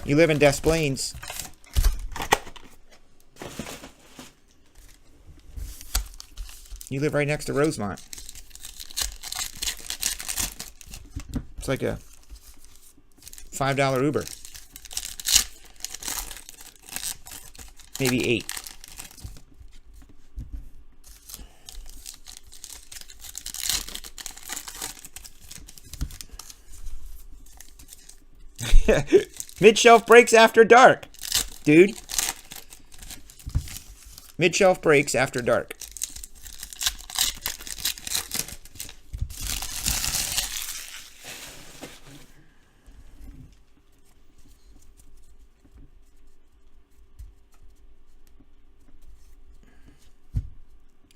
You live in Des Plaines. You live right next to Rosemont. It's like a $5 Uber. maybe 8. Mid-shelf breaks after dark, dude. Mid-shelf breaks after dark.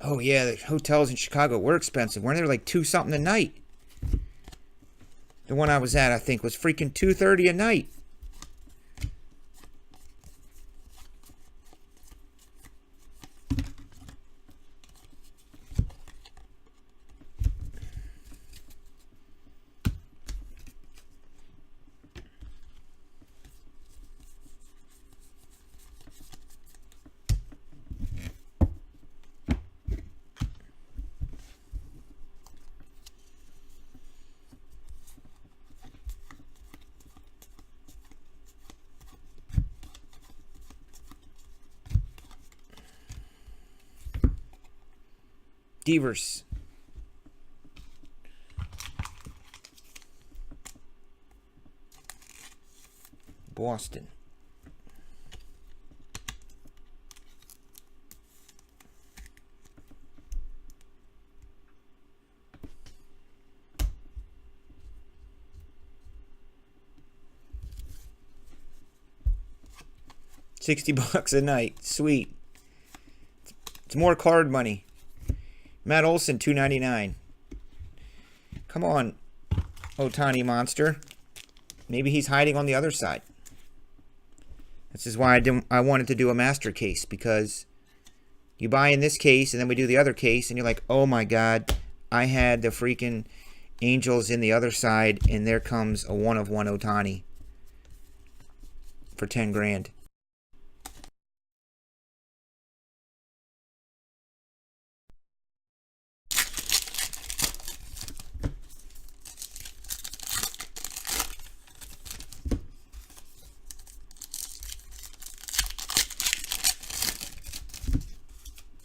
Oh yeah, the hotels in Chicago were expensive. Weren't they like $2 something a night? The one I was at, I think, was freaking $2.30 a night. Devers. Boston. $60 a night. Sweet. It's more card money. Matt Olson, $2.99. Come on, Ohtani monster. Maybe he's hiding on the other side. This is why I wanted to do a master case, because you buy in this case and then we do the other case and you're like, oh my God, I had the freaking Angels in the other side and there comes a 1/1 Ohtani for 10 grand.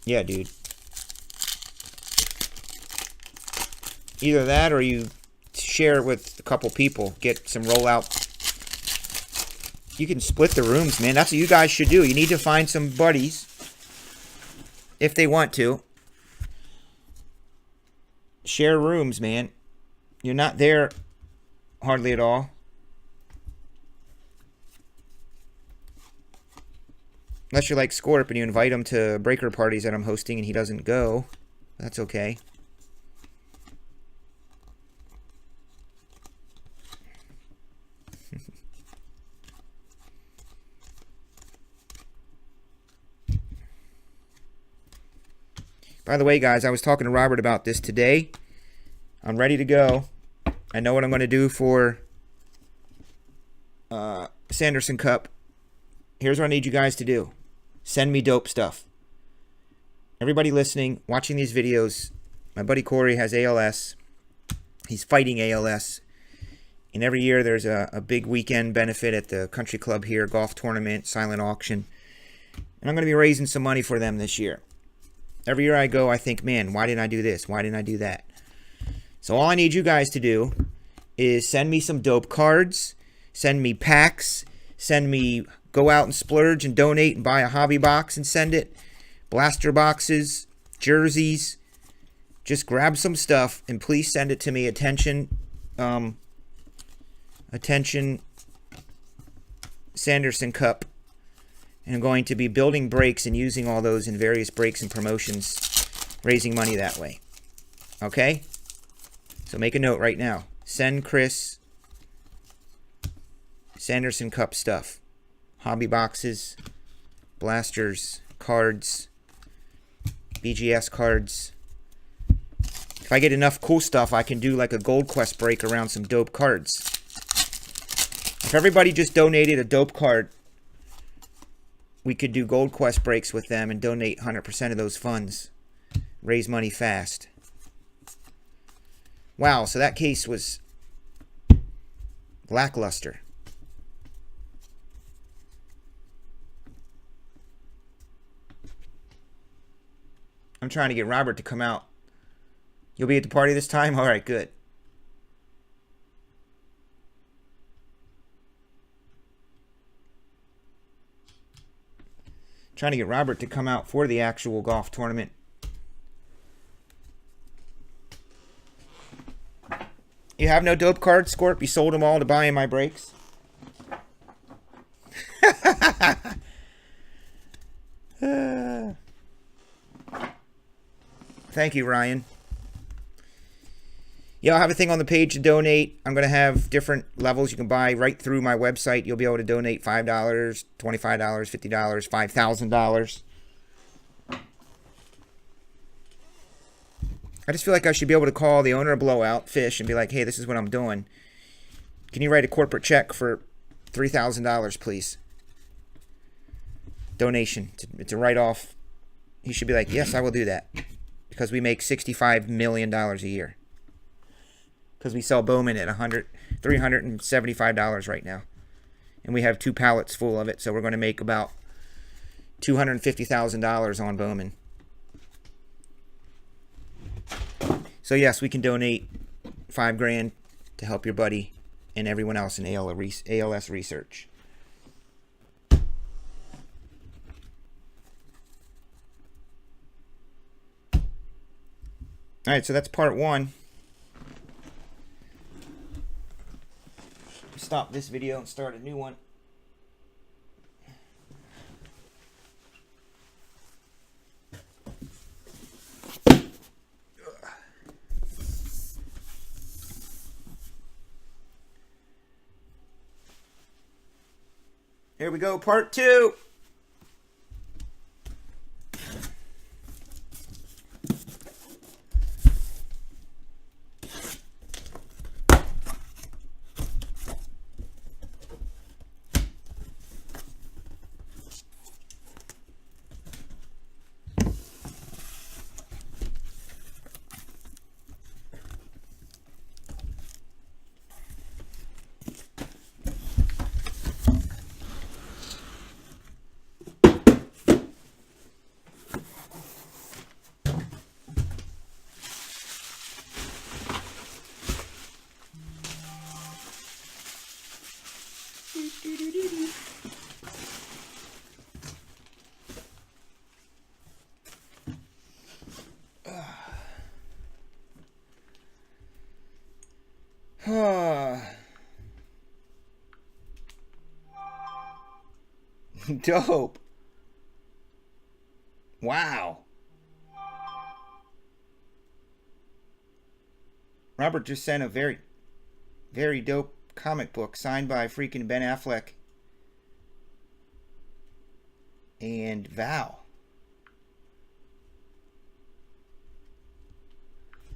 Yeah, dude. Either that or you share it with a couple people. Get some rollout. You can split the rooms, man. That's what you guys should do. You need to find some buddies, if they want to. Share rooms, man. You're not there hardly at all. Unless you're like Scorp and you invite him to breaker parties that I'm hosting and he doesn't go. That's okay. By the way, guys, I was talking to Robert about this today. I'm ready to go. I know what I'm going to do for Sanderson Cup. Here's what I need you guys to do. Send me dope stuff. Everybody listening, watching these videos, my buddy Corey has ALS. He's fighting ALS. And every year there's a big weekend benefit at the country club here, golf tournament, silent auction. And I'm going to be raising some money for them this year. Every year I go, I think, man, why didn't I do this? Why didn't I do that? So all I need you guys to do is send me some dope cards, send me packs, send me go out and splurge and donate and buy a hobby box and send it, blaster boxes, jerseys. Just grab some stuff and please send it to me. Attention Sanderson Cup. And I'm going to be building breaks and using all those in various breaks and promotions, raising money that way. Okay? So make a note right now. Send Chris Sanderson Cup stuff. Hobby boxes, blasters, cards, BGS cards. If I get enough cool stuff, I can do like a Gold Quest break around some dope cards. If everybody just donated a dope card, we could do Gold Quest breaks with them and donate 100% of those funds. Raise money fast. Wow, so that case was lackluster. I'm trying to get Robert to come out. You'll be at the party this time? All right, good. Trying to get Robert to come out for the actual golf tournament. You have no dope cards, Scorp? You sold them all to buy in my breaks? Thank you, Ryan. Yeah, I'll have a thing on the page to donate. I'm going to have different levels you can buy right through my website. You'll be able to donate $5, $25, $50, $5,000. I just feel like I should be able to call the owner of Blowout Fish and be like, hey, this is what I'm doing. Can you write a corporate check for $3,000, please? Donation. It's a write-off. He should be like, yes, I will do that. Because we make $65 million a year. Because we sell Bowman at $375 right now. And we have 2 pallets full of it, so we're going to make about $250,000 on Bowman. So yes, we can donate $5,000 to help your buddy and everyone else in ALS research. Alright, so that's part 1. Stop this video and start a new one. Here we go, part 2. Dope. Wow. Robert just sent a very, very dope comic book signed by freaking Ben Affleck and Val.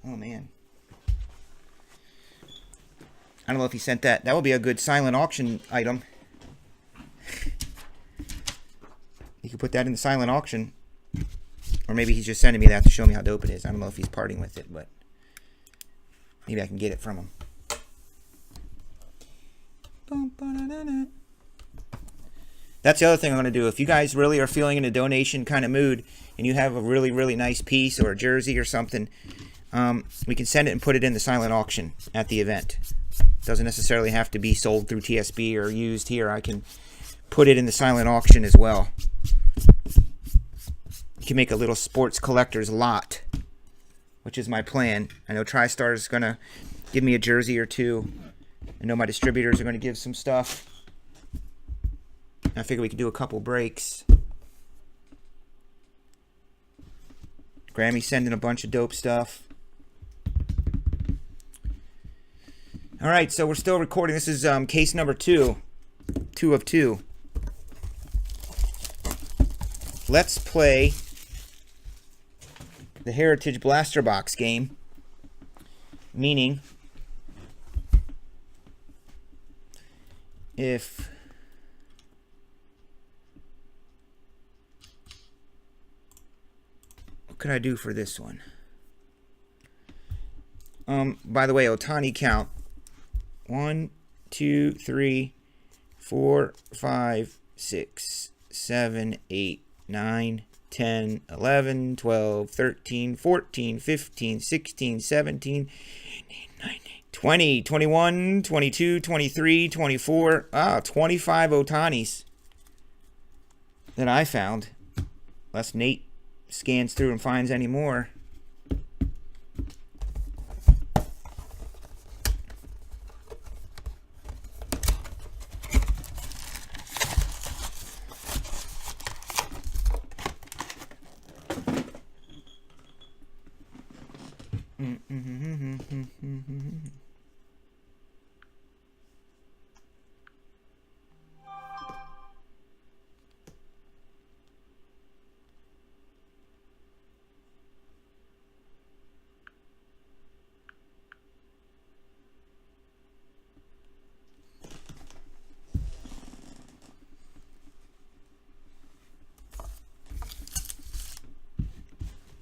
Oh, man. I don't know if he sent that. That would be a good silent auction item. You could put that in the silent auction. Or maybe he's just sending me that to show me how dope it is. I don't know if he's parting with it, but maybe I can get it from him. That's the other thing I'm going to do. If you guys really are feeling in a donation kind of mood and you have a really, really nice piece or a jersey or something, we can send it and put it in the silent auction at the event. Doesn't necessarily have to be sold through TSB or used here. I can put it in the silent auction as well. You can make a little sports collector's lot, which is my plan. I know TriStar is going to give me a jersey or two. I know my distributors are going to give some stuff. I figure we could do a couple breaks. Grammy's sending a bunch of dope stuff. All right, so we're still recording. This is case number 2. 2 of 2. Let's play the Heritage Blaster Box game. Meaning, if what could I do for this one? By the way, Otani count 1, 2, 3, 4, 5, 6, 7, 8, 9, 10, 11, 12, 13, 14, 15, 16, 17, 18, 19, 20, 21, 22, 23, 24. 25 Otanis that I found. Unless Nate scans through and finds any more.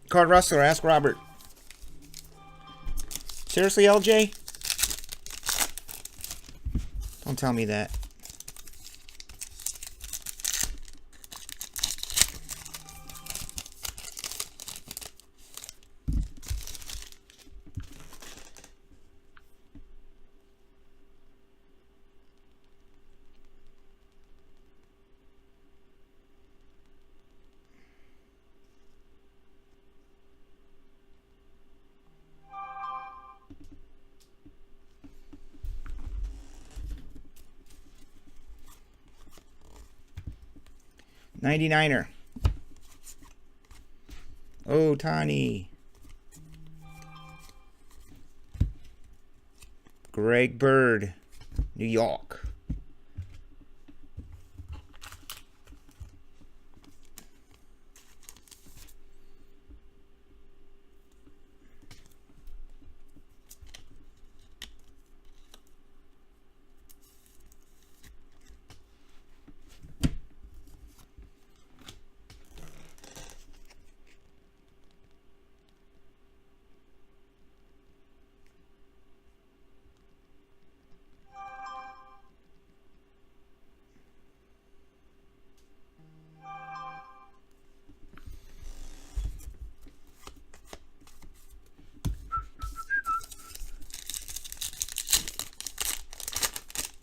Card Rustler, ask Robert. Seriously, LJ? Don't tell me that. $99er. Ohtani. Greg Bird, New York.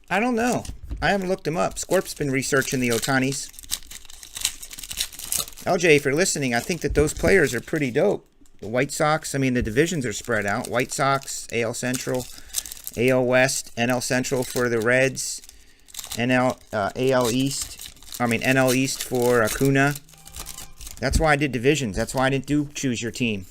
I don't know. I haven't looked him up. Scorp's been researching the Otanis. LJ, if you're listening, I think that those players are pretty dope. The White Sox, I mean, the divisions are spread out. White Sox, AL Central, AL West, NL Central for the Reds, AL East. I mean, NL East for Acuna. That's why I did divisions. That's why I didn't do choose your team.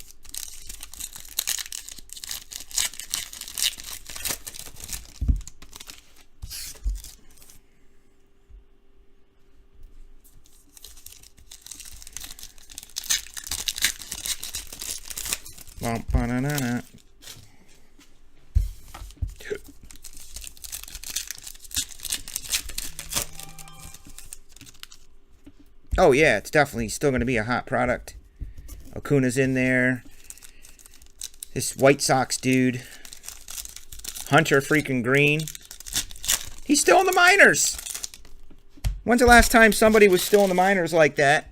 Oh yeah, it's definitely still going to be a hot product. Acuna's in there. This White Sox dude, Hunter freaking Green. He's still in the minors. When's the last time somebody was still in the minors like that?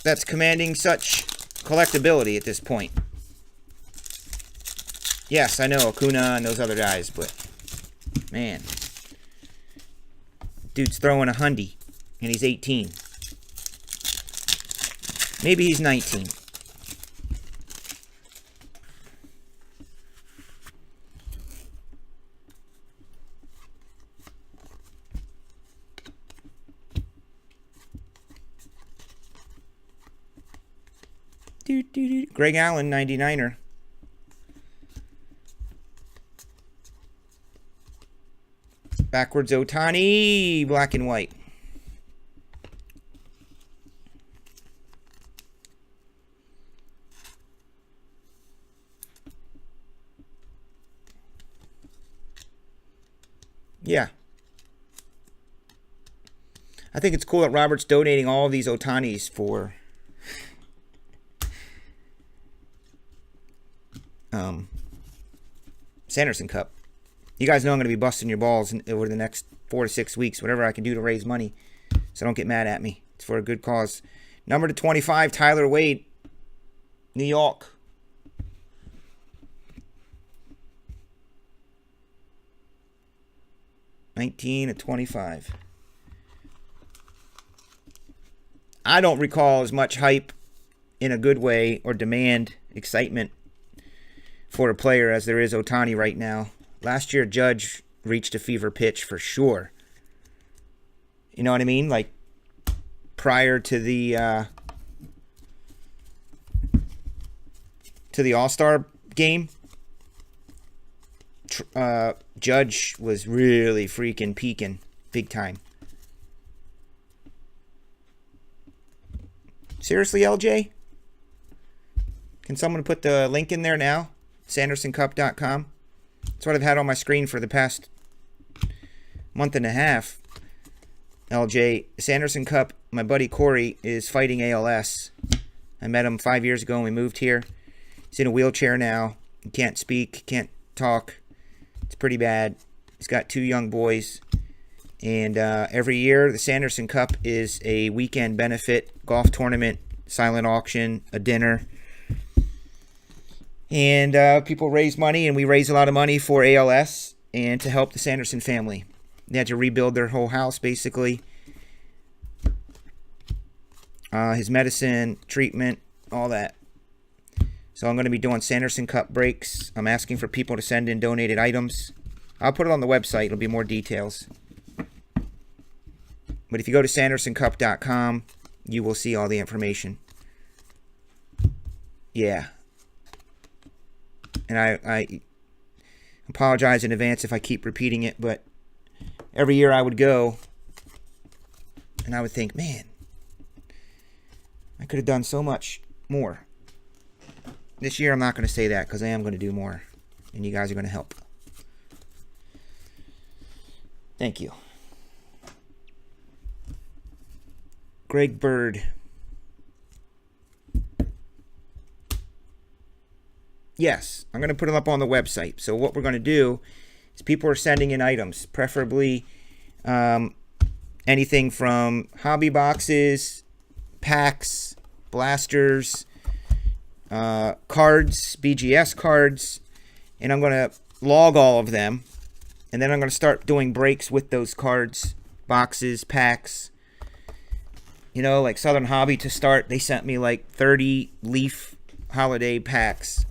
That's commanding such collectability at this point. Yes, I know Acuna and those other guys, but man, dude's throwing a hundy, and he's 18. Maybe he's 19. Greg Allen, 99er. Backwards Ohtani, black and white. Yeah. I think it's cool that Robert's donating all of these Ohtanis for Sanderson Cup. You guys know I'm going to be busting your balls over the next 4 to 6 weeks, whatever I can do to raise money, so don't get mad at me. It's for a good cause. Number to 25, Tyler Wade, New York. (19/25). I don't recall as much hype in a good way or demand, excitement for a player as there is Ohtani right now. Last year, Judge reached a fever pitch for sure. You know what I mean? Like prior to the All-Star game, Judge was really freaking peaking big time. Seriously, LJ? Can someone put the link in there now? SandersonCup.com. That's what I've had on my screen for the past month and a half. LJ, Sanderson Cup, my buddy Corey is fighting ALS. I met him 5 years ago when we moved here. He's in a wheelchair now. He can't speak, can't talk. It's pretty bad. He's got 2 young boys. And every year, the Sanderson Cup is a weekend benefit golf tournament, silent auction, a dinner. And people raise money, and we raise a lot of money for ALS and to help the Sanderson family. They had to rebuild their whole house, basically. His medicine, treatment, all that. So I'm going to be doing Sanderson Cup breaks. I'm asking for people to send in donated items. I'll put it on the website. It'll be more details. But if you go to SandersonCup.com, you will see all the information. Yeah. And I apologize in advance if I keep repeating it, but every year I would go and I would think, man, I could have done so much more. This year I'm not going to say that because I am going to do more, and you guys are going to help. Thank you. Greg Bird. Yes, I'm going to put it up on the website. So what we're going to do is people are sending in items, preferably anything from hobby boxes, packs, blasters, cards, BGS cards, and I'm going to log all of them, and then I'm going to start doing breaks with those cards, boxes, packs. You know, like Southern Hobby to start, they sent me like 30 Leaf holiday packs.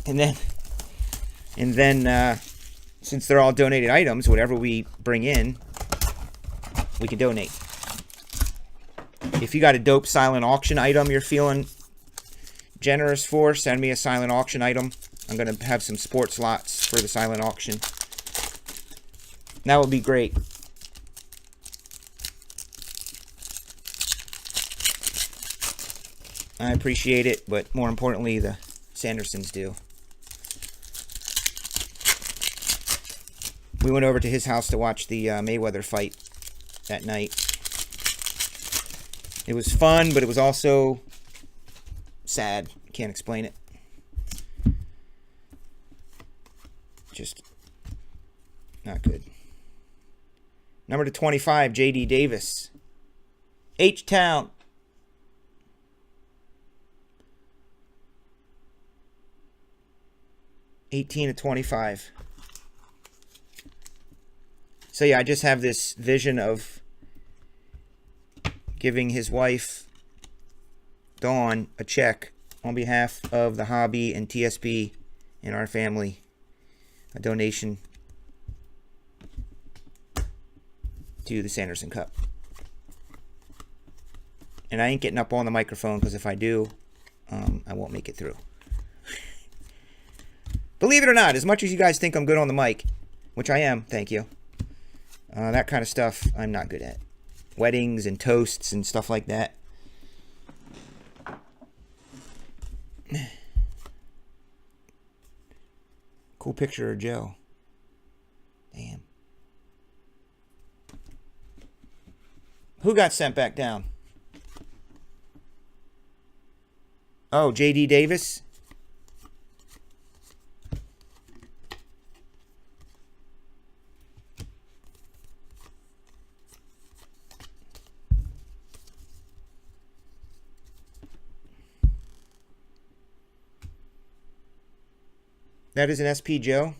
And then since they're all donated items, whatever we bring in, we can donate. If you got a dope silent auction item you're feeling generous for, send me a silent auction item. I'm going to have some sports lots for the silent auction. That would be great. I appreciate it, but more importantly, the Sandersons do. We went over to his house to watch the Mayweather fight that night. It was fun, but it was also sad. Can't explain it. Just not good. Number to 25, J.D. Davis. H-Town. (18/25). So yeah, I just have this vision of giving his wife, Dawn, a check on behalf of the hobby and TSB and our family. A donation to the Sanderson Cup. And I ain't getting up on the microphone because if I do, I won't make it through. Believe it or not, as much as you guys think I'm good on the mic, which I am, thank you, that kind of stuff I'm not good at. Weddings and toasts and stuff like that. Cool picture of Joe. Damn. Who got sent back down? Oh, J.D. Davis? That is an SP Joe.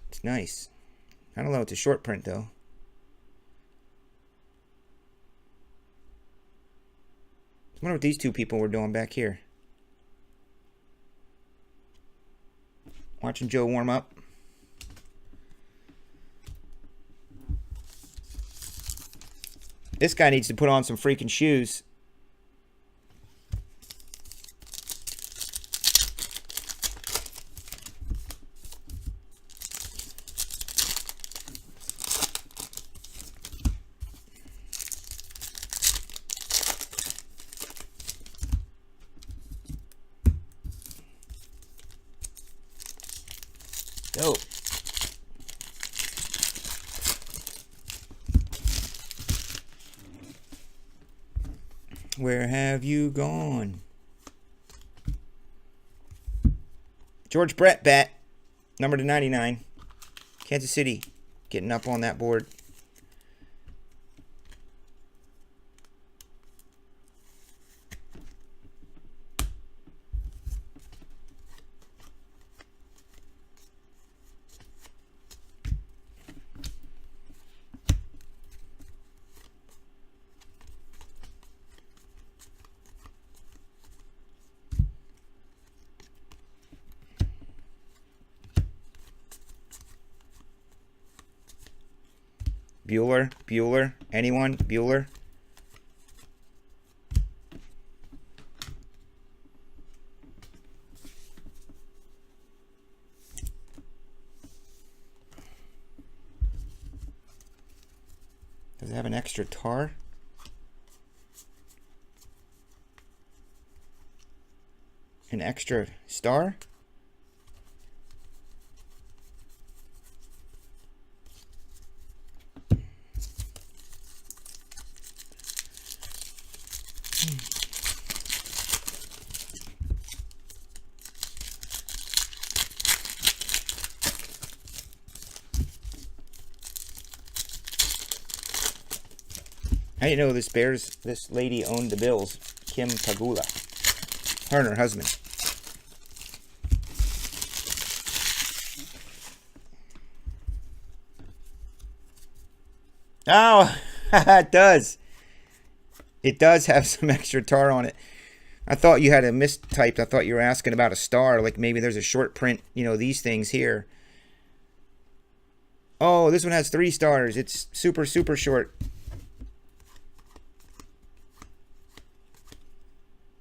It's nice. I don't know, it's a short print though. I wonder what these two people were doing back here. Watching Joe warm up. This guy needs to put on some freaking shoes. Dope. Where have you gone? George Brett bat, number to 99. Kansas City getting up on that board. Bueller, anyone? Bueller? Does it have an extra tar? An extra star? I didn't know this lady owned the Bills. Kim Pagula. Her and her husband. Oh, it does. It does have some extra tar on it. I thought you had a mistyped. I thought you were asking about a star. Like maybe there's a short print, you know, these things here. Oh, this one has 3 stars. It's super, super short.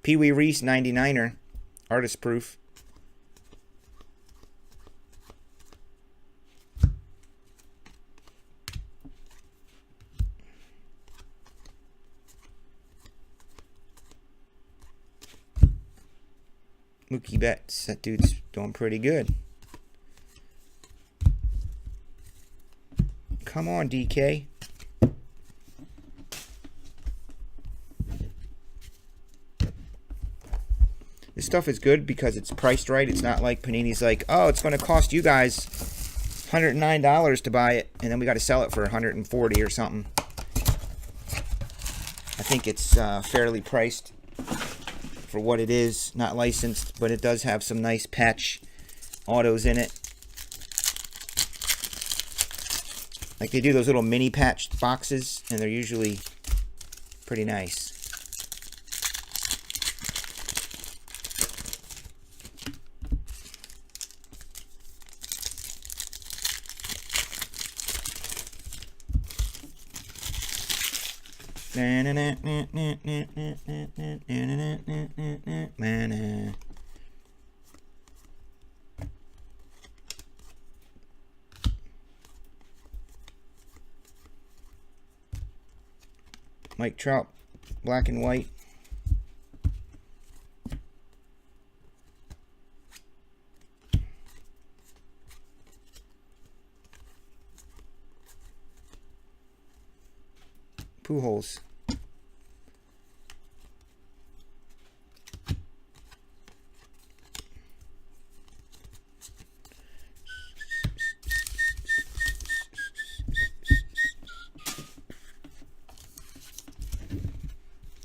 Pee Wee Reese 99er. Artist proof. Mookie Betts. That dude's doing pretty good. Come on, DK. This stuff is good because it's priced right. It's not like Panini's like, oh, it's going to cost you guys $109 to buy it, and then we got to sell it for $140 or something. I think it's fairly priced for what it is. Not licensed, but it does have some nice patch autos in it. Like they do those little mini patch boxes, and they're usually pretty nice. Mike Trout, black and white. Pujols.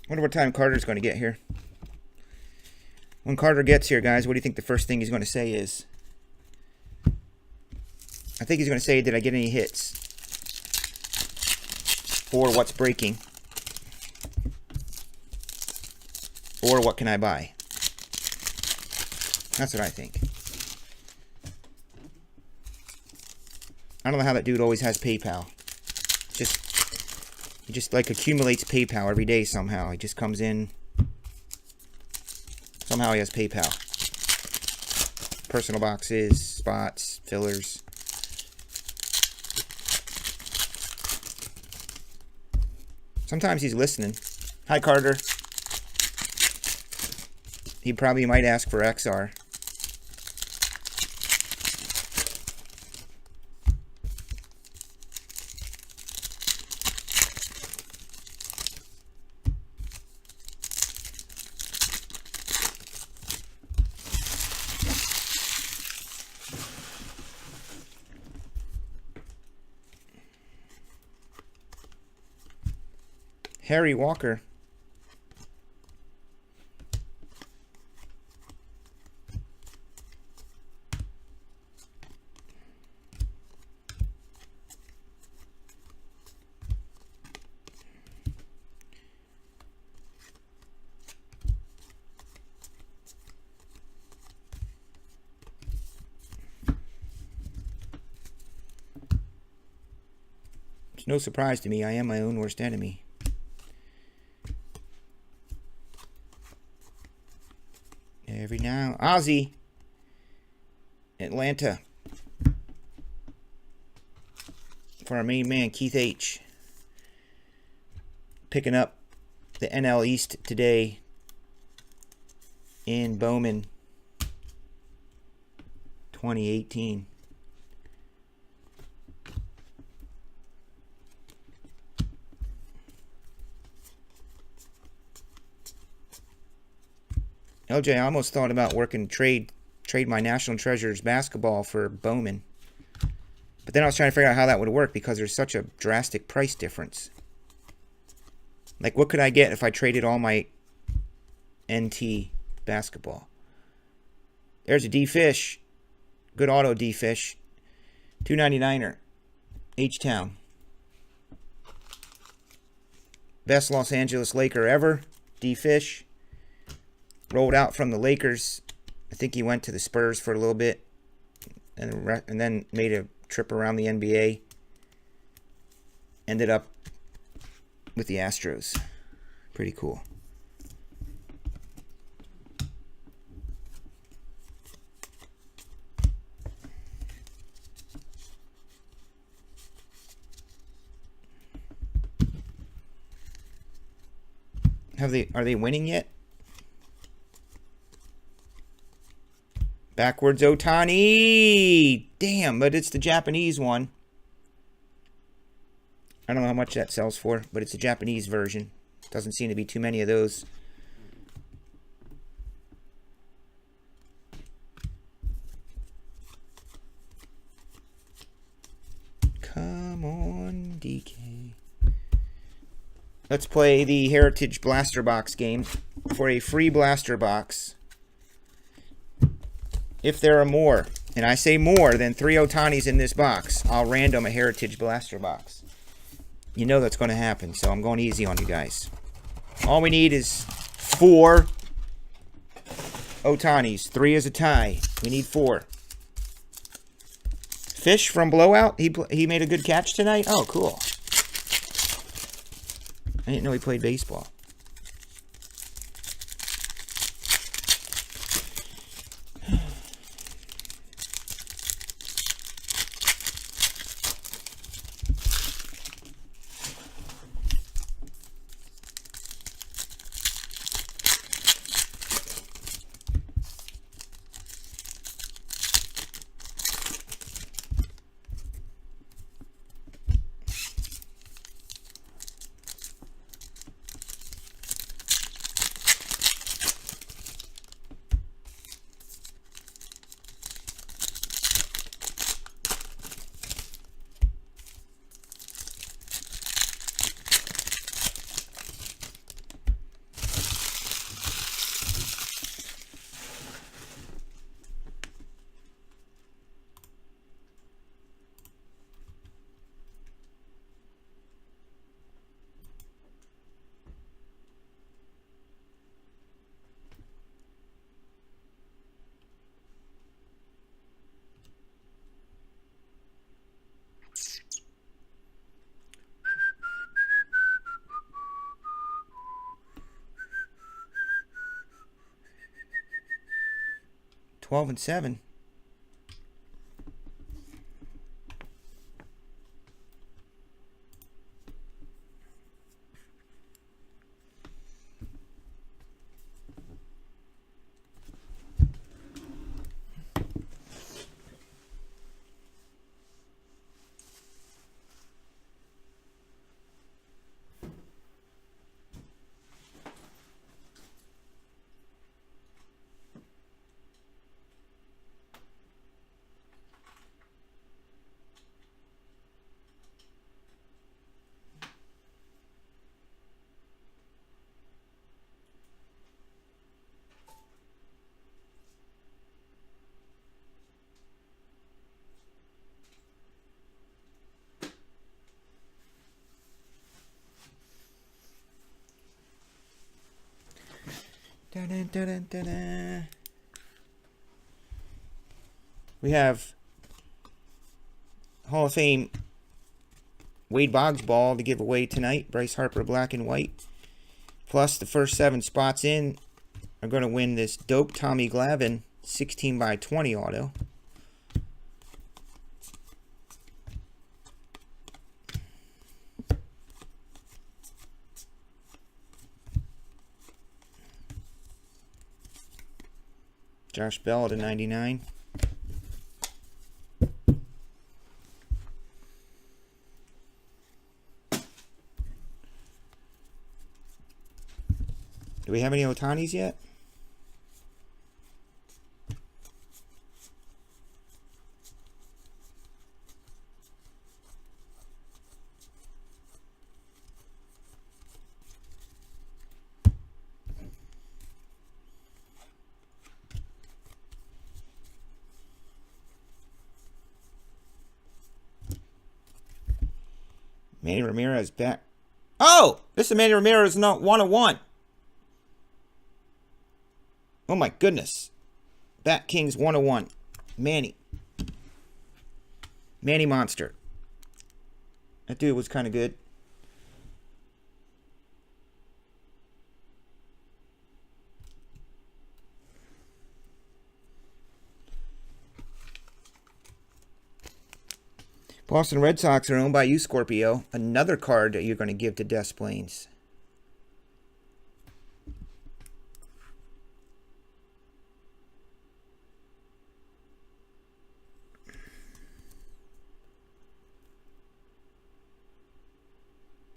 Wonder what time Carter's going to get here. When Carter gets here, guys, what do you think the first thing he's going to say is? I think he's going to say, did I get any hits? Or what's breaking? Or what can I buy? That's what I think. I don't know how that dude always has PayPal. He just like accumulates PayPal every day somehow. He just comes in. Somehow he has PayPal. Personal boxes, spots, fillers. Sometimes he's listening. Hi, Carter. He probably might ask for XR. Harry Walker. It's no surprise to me. I am my own worst enemy. Every now, Ozzy, Atlanta, for our main man Keith H. Picking up the NL East today in Bowman, 2018. LJ, I almost thought about working trade my National Treasures basketball for Bowman. But then I was trying to figure out how that would work because there's such a drastic price difference. Like, what could I get if I traded all my NT basketball? There's a D-Fish. Good auto D-Fish. 299er. H-Town. Best Los Angeles Laker ever. D-Fish. Rolled out from the Lakers. I think he went to the Spurs for a little bit. And then made a trip around the NBA. Ended up with the Astros. Pretty cool. Are they winning yet? Backwards Otani. Damn, but it's the Japanese one. I don't know how much that sells for, but it's a Japanese version. Doesn't seem to be too many of those. Come on, DK. Let's play the Heritage Blaster Box game for a free Blaster Box. If there are more, and I say more than 3 Otanis in this box, I'll random a Heritage Blaster Box. You know that's going to happen, so I'm going easy on you guys. All we need is 4 Otanis. 3 is a tie. We need 4. Fish from Blowout? He made a good catch tonight? Oh, cool. I didn't know he played baseball. 12 and 7. Dun, dun, dun, dun, dun, dun. We have Hall of Fame Wade Boggs ball to give away tonight. Bryce Harper black and white. Plus the first 7 spots in are going to win this dope Tommy Glavine 16 by 20 auto. Josh Bell to 99. Do we have any Otanis yet? Manny Ramirez back. Oh! This is Manny Ramirez, not 101. Oh my goodness. Bat Kings 101. Manny. Manny Monster. That dude was kind of good. Boston Red Sox are owned by you, Scorpio. Another card that you're going to give to Des Plains.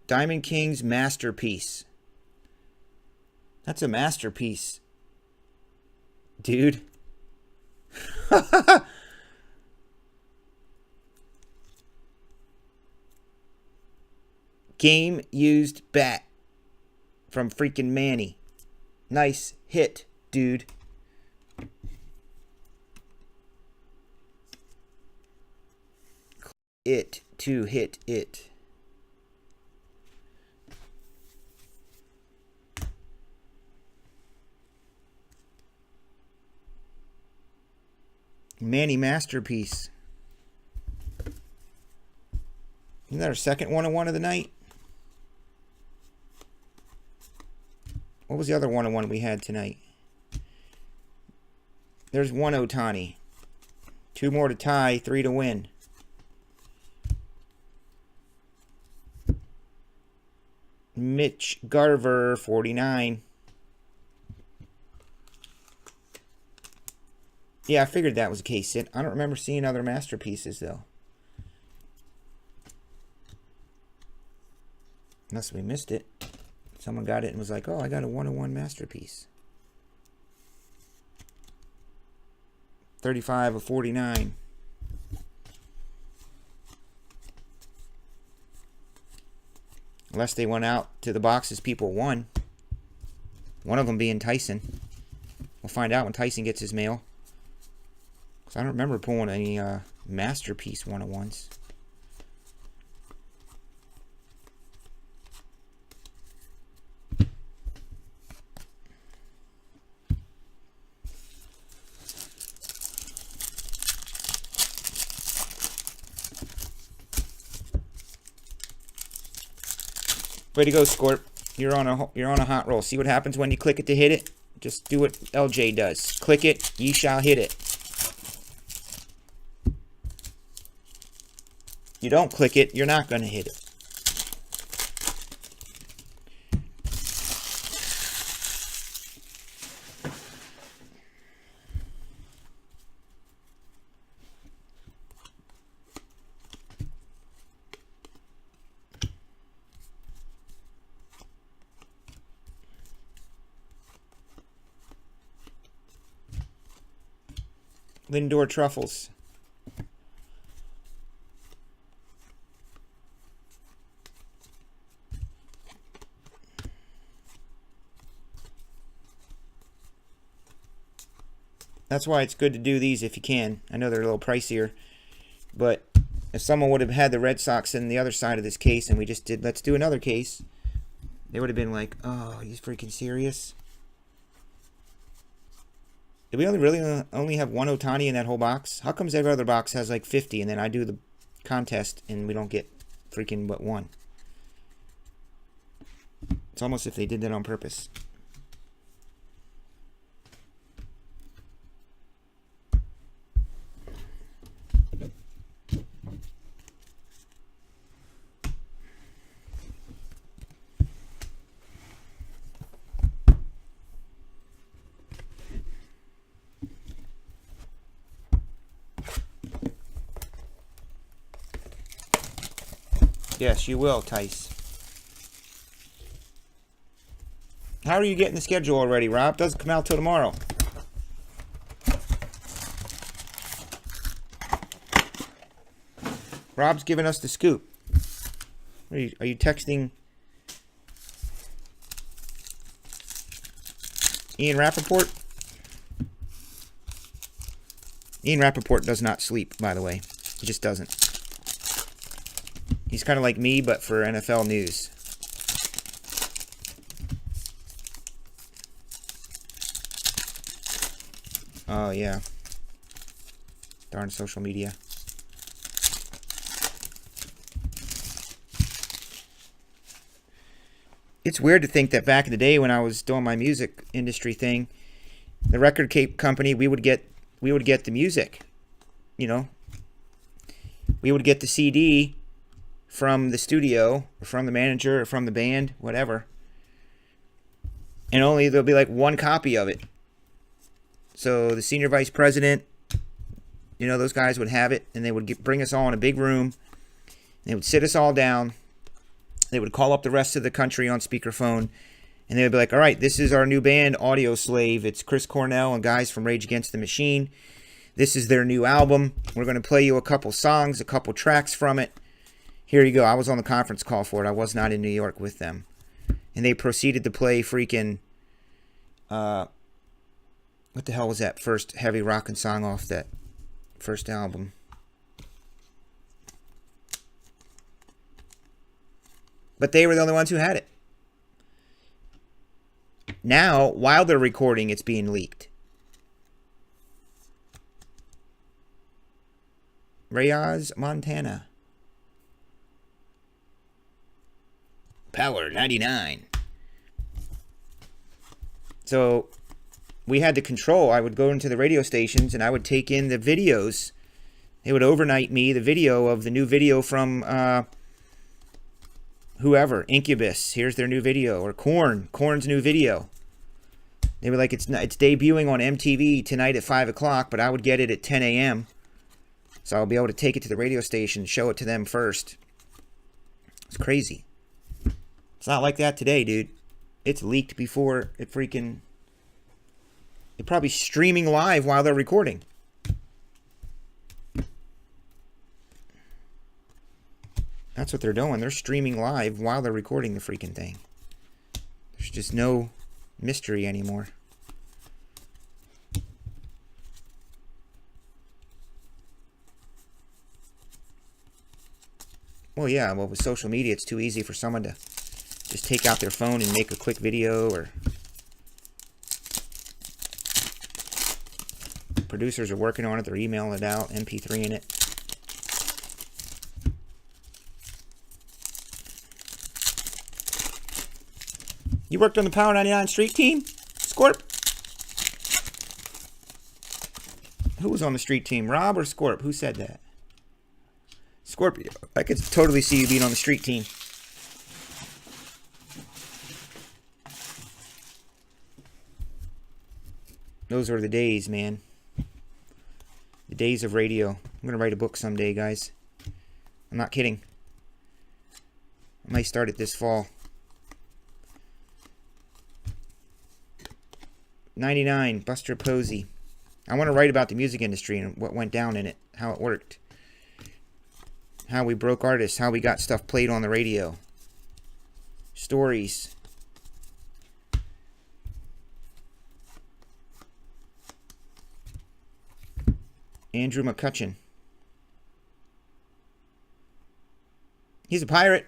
Diamond Kings Masterpiece. That's a masterpiece, dude. Game used bat from freaking Manny. Nice hit, dude. It to hit it. Manny Masterpiece. Isn't that our second 101 of the night? What was the other 101 we had tonight? There's one Ohtani. 2 more to tie, 3 to win. Mitch Garver, 49. Yeah, I figured that was the case. I don't remember seeing other masterpieces, though. Unless we missed it. Someone got it and was like, oh, I got a 101 masterpiece. 35 of 49. Unless they went out to the boxes people won. One of them being Tyson. We'll find out when Tyson gets his mail. Because I don't remember pulling any masterpiece 101s. Way to go, Scorp. You're on a hot roll. See what happens when you click it to hit it? Just do what LJ does. Click it, ye shall hit it. You don't click it, you're not going to hit it. Lindor truffles. That's why it's good to do these if you can. I know they're a little pricier, but if someone would have had the Red Sox in the other side of this case and we just did, let's do another case, they would have been like, oh, he's freaking serious? Did we only have one Ohtani in that whole box? How comes every other box has like 50 and then I do the contest and we don't get freaking but one? It's almost if they did that on purpose. Yes, you will, Tice. How are you getting the schedule already, Rob? Doesn't come out till tomorrow. Rob's giving us the scoop. Are you texting Ian Rappaport? Ian Rappaport does not sleep, by the way. He just doesn't. He's kind of like me, but for NFL news. Oh, yeah. Darn social media. It's weird to think that back in the day when I was doing my music industry thing, the record company, we would get the music. You know? We would get the CD from the studio, or from the manager, or from the band, whatever. And only there'll be like one copy of it. So the senior vice president, you know, those guys would have it, and they would bring us all in a big room. They would sit us all down. They would call up the rest of the country on speakerphone, and they would be like, all right, this is our new band, Audio Slave. It's Chris Cornell and guys from Rage Against the Machine. This is their new album. We're going to play you a couple songs, a couple tracks from it. Here you go. I was on the conference call for it. I was not in New York with them. And they proceeded to play freaking... what the hell was that first heavy rockin' song off that first album? But they were the only ones who had it. Now, while they're recording, it's being leaked. Reyes, Montana. Power 99. So we had the control. I would go into the radio stations and I would take in the videos. They would overnight me the video of the new video from whoever, Incubus. Here's their new video, or Korn's new video. They were like, it's debuting on MTV tonight at 5 o'clock, but I would get it at 10 a.m. So I'll be able to take it to the radio station, show it to them first. It's crazy. It's not like that today, dude. It's leaked before it freaking... They're probably streaming live while they're recording. That's what they're doing. They're streaming live while they're recording the freaking thing. There's just no mystery anymore. Well, yeah. Well, with social media, it's too easy for someone to just take out their phone and make a quick video, or producers are working on it. They're emailing it out, MP3 in it. You worked on the Power 99 Street team, Scorp? Who was on the Street team, Rob or Scorp? Who said that? Scorpio. I could totally see you being on the street team. Those are the days, man. The days of radio. I'm going to write a book someday, guys. I'm not kidding. I might start it this fall. 99, Buster Posey. I want to write about the music industry and what went down in it, how it worked. How we broke artists, how we got stuff played on the radio. Stories. Andrew McCutcheon. He's a pirate.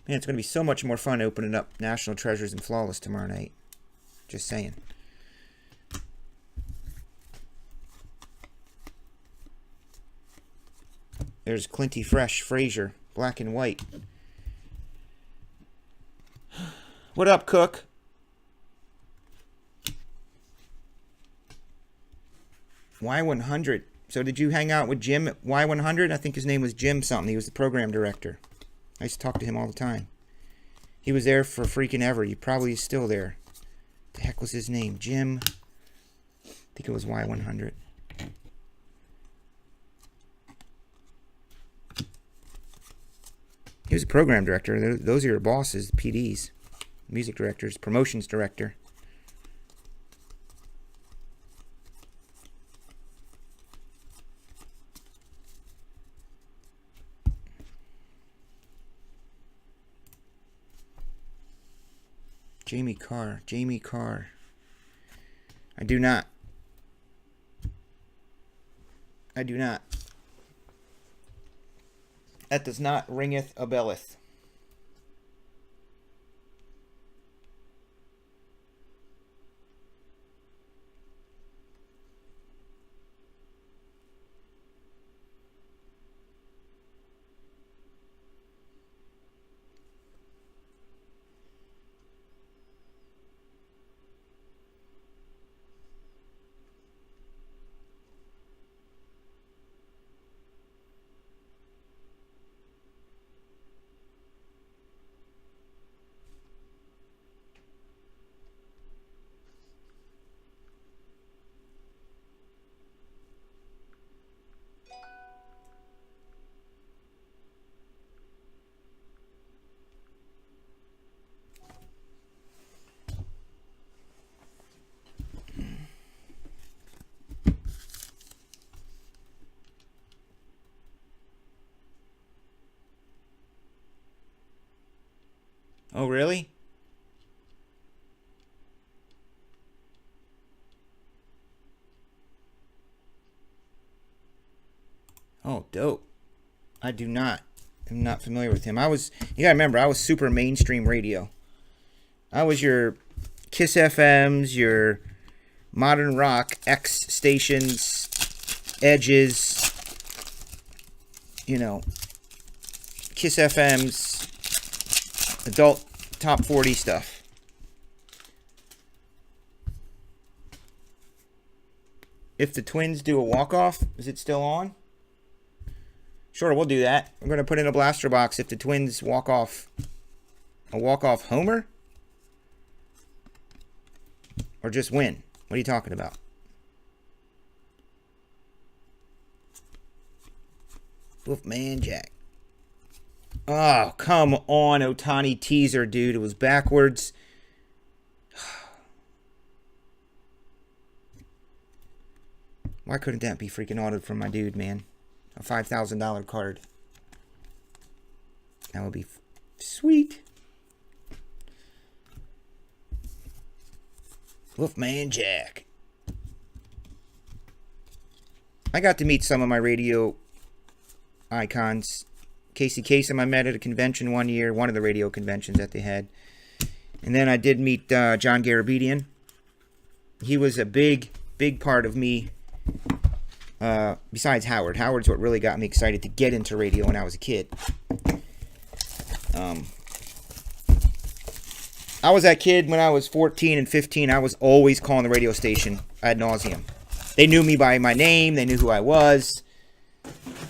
Man, it's going to be so much more fun opening up National Treasures and Flawless tomorrow night. Just saying. There's Clinty Fresh, Frazier, black and white. What up, Cook? Y100. So did you hang out with Jim at Y100? I think his name was Jim something. He was the program director. I used to talk to him all the time. He was there for freaking ever. He probably is still there. The heck was his name? Jim. I think it was Y100. He was a program director. Those are your bosses, PDs, music directors, promotions director. Jamie Carr. Jamie Carr. I do not. I do not. That does not ringeth a belleth. Oh, really? Oh, dope. I do not. I'm not familiar with him. You gotta remember, I was super mainstream radio. I was your Kiss FMs, your modern rock, X stations, Edges, Kiss FMs, adult top 40 stuff. If the Twins do a walk-off, is it still on? Sure, we'll do that. We're going to put in a blaster box if the Twins walk off. A walk-off homer? Or just win? What are you talking about? Wolfman Jack. Oh, come on, Otani teaser, dude. It was backwards. Why couldn't that be freaking autoed from my dude, man? A $5,000 card. That would be sweet. Wolfman Jack. I got to meet some of my radio icons. Casey Kasem I met at a convention one year, one of the radio conventions that they had. And then I did meet John Garabedian. He was a big, big part of me. Besides Howard. Howard's what really got me excited to get into radio when I was a kid. I was that kid when I was 14 and 15. I was always calling the radio station ad nauseum. They knew me by my name. They knew who I was.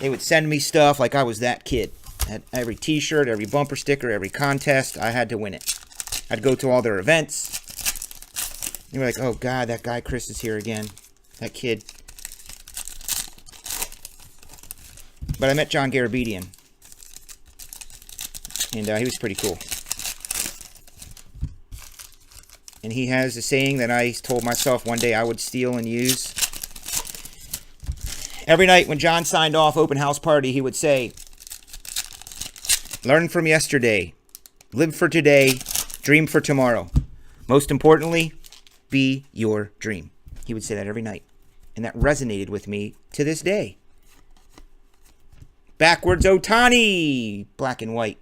They would send me stuff like I was that kid. At every t-shirt, every bumper sticker, every contest, I had to win it. I'd go to all their events. You were like, oh God, that guy Chris is here again. That kid. But I met John Garabedian. And he was pretty cool. And he has a saying that I told myself one day I would steal and use. Every night when John signed off open house party, he would say, learn from yesterday, live for today, dream for tomorrow. Most importantly, be your dream. He would say that every night. And that resonated with me to this day. Backwards Otani, black and white.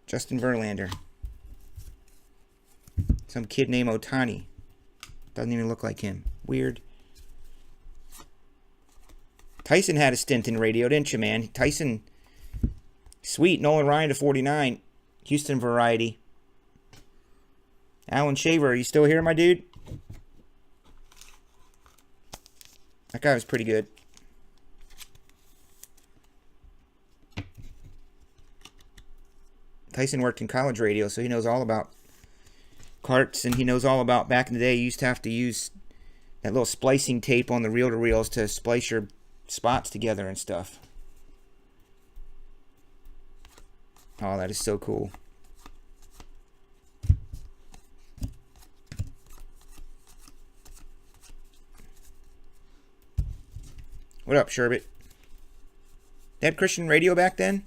Justin Verlander. Some kid named Otani. Doesn't even look like him. Weird. Tyson had a stint in radio, didn't you, man? Tyson, sweet. Nolan Ryan to 49. Houston variety. Alan Shaver, are you still here, my dude? That guy was pretty good. Tyson worked in college radio, so he knows all about carts, and he knows all about, back in the day, you used to have to use that little splicing tape on the reel-to-reels to splice your spots together and stuff. Oh, that is so cool. What up, Sherbet? They had Christian radio back then?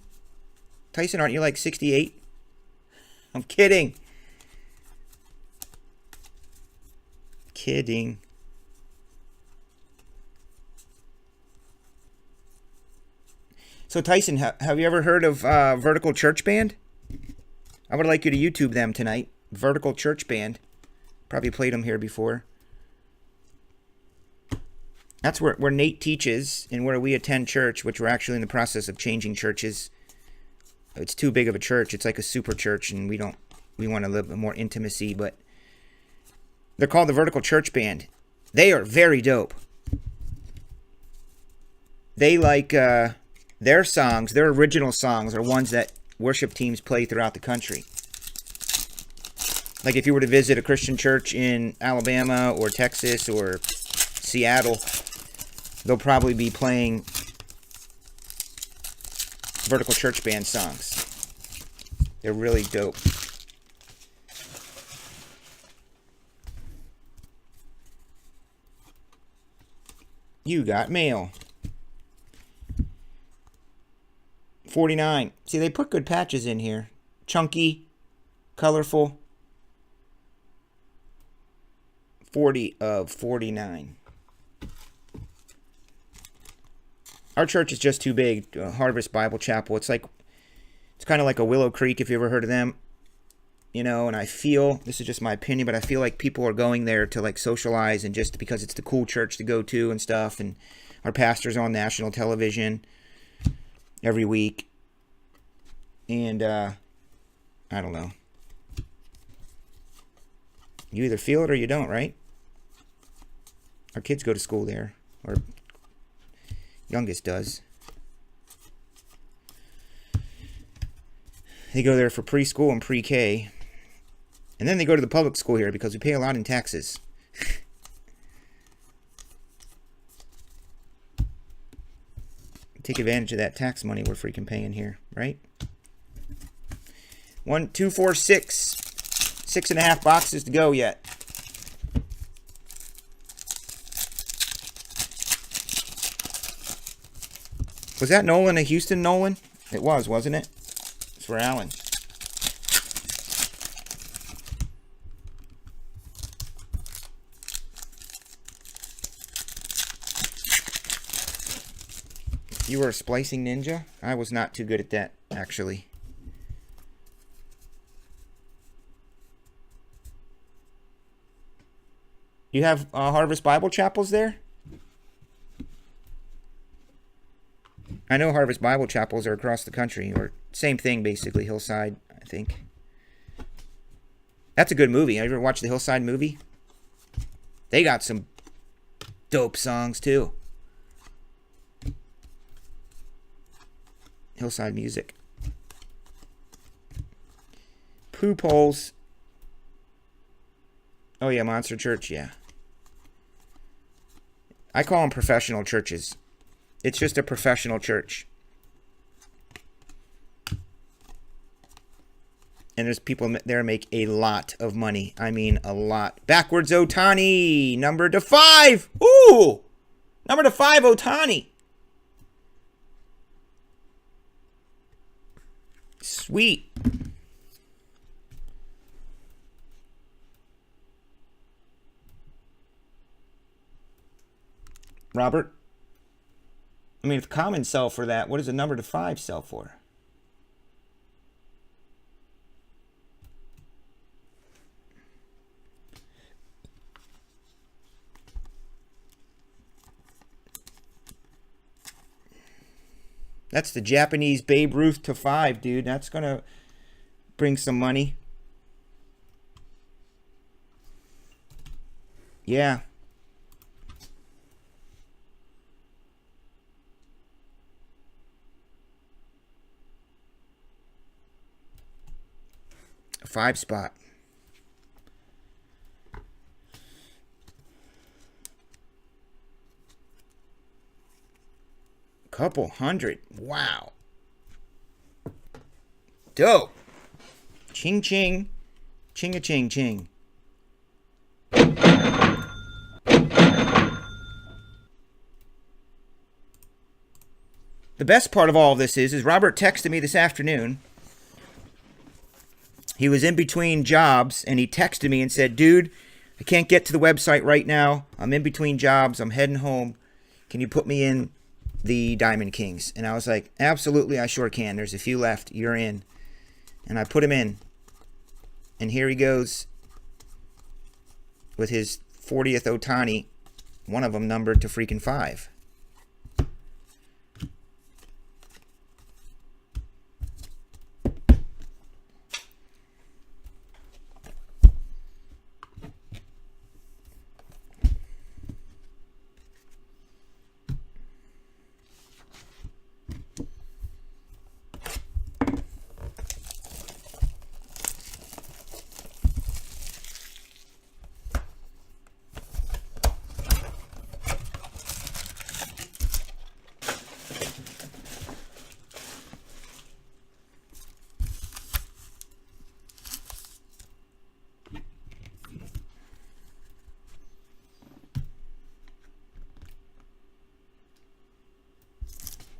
Tyson, aren't you like 68? I'm kidding. Kidding. So Tyson, have you ever heard of Vertical Church Band? I would like you to YouTube them tonight. Vertical Church Band. Probably played them here before. That's where Nate teaches and where we attend church, which we're actually in the process of changing churches. It's too big of a church. It's like a super church, and we want to live more intimacy, but they're called the Vertical Church Band. They are very dope. They like their songs, their original songs are ones that worship teams play throughout the country. Like if you were to visit a Christian church in Alabama or Texas or Seattle, they'll probably be playing Vertical Church Band songs. They're really dope. You got mail. 49. See, they put good patches in here. Chunky, colorful. 40 of 49. Our church is just too big. Harvest Bible Chapel. It's kind of like a Willow Creek, if you ever heard of them. You know, and I feel, this is just my opinion, but I feel like people are going there to like socialize and just because it's the cool church to go to and stuff. And our pastor's on national television every week. And, I don't know. You either feel it or you don't, right? Our kids go to school there. Or youngest does. They go there for preschool and pre-K. And then they go to the public school here because we pay a lot in taxes. Take advantage of that tax money we're freaking paying here, right? 1, 2, 4, 6. 6.5 boxes to go yet. Was that Nolan a Houston Nolan? It was, wasn't it? It's for Allen. You were a splicing ninja? I was not too good at that, actually. You have Harvest Bible Chapels there? I know Harvest Bible Chapels are across the country, or same thing basically, Hillside, I think. That's a good movie. Have you ever watched the Hillside movie? They got some dope songs too. Hillside Music. Poop Holes. Oh yeah, Monster Church, yeah. I call them professional churches. It's just a professional church. And there's people there make a lot of money. I mean, a lot. Backwards Otani, number to 5. Ooh! Number to 5, Otani. Sweet. Robert? I mean, if common sell for that, what does a number to 5 sell for? That's the Japanese Babe Ruth to 5, dude. That's going to bring some money. Yeah. A 5 spot. Couple hundred. Wow. Dope. Ching ching. Ching-a ching ching. The best part of all of this is Robert texted me this afternoon. He was in between jobs and he texted me and said, dude, I can't get to the website right now. I'm in between jobs. I'm heading home. Can you put me in the Diamond Kings? And I was like, absolutely, I sure can. There's a few left. You're in. And I put him in. And here he goes with his 40th Otani, one of them numbered to freaking 5.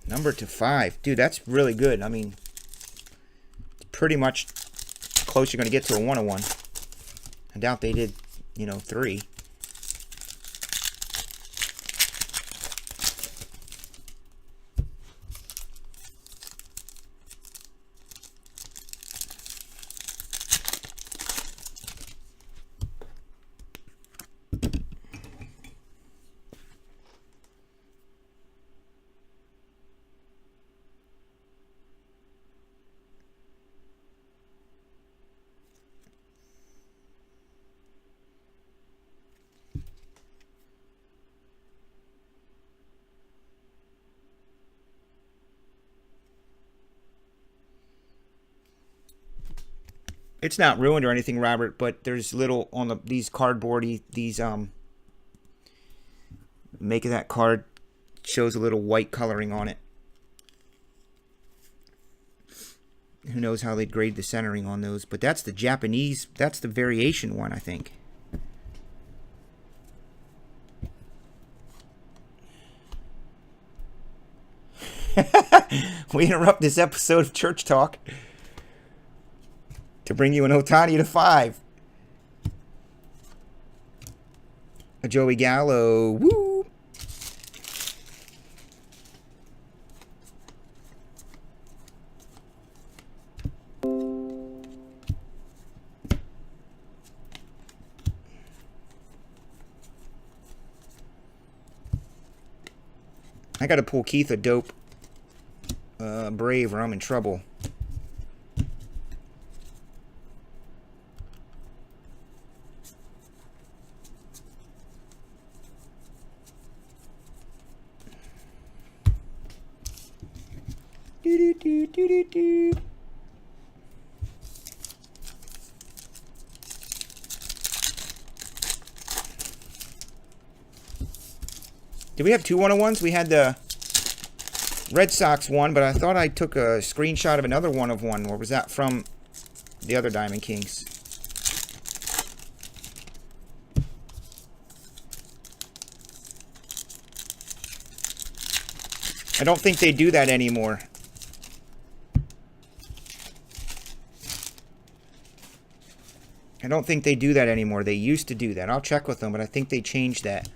Number to 5. Dude, that's really good. I mean, it's pretty much close you're going to get to a 101. I doubt they did, 3. It's not ruined or anything, Robert, but there's little on these cardboardy, making that card shows a little white coloring on it. Who knows how they'd grade the centering on those, but that's the Japanese, that's the variation one, I think. We interrupt this episode of Church Talk to bring you an Otani to 5. A Joey Gallo. Woo! I gotta pull Keith a dope Brave or I'm in trouble. Did we have two 1-of-1s? We had the Red Sox one, but I thought I took a screenshot of another 1-of-1. Or was that from the other Diamond Kings? I don't think they do that anymore. I don't think they do that anymore. They used to do that. I'll check with them, but I think they changed that.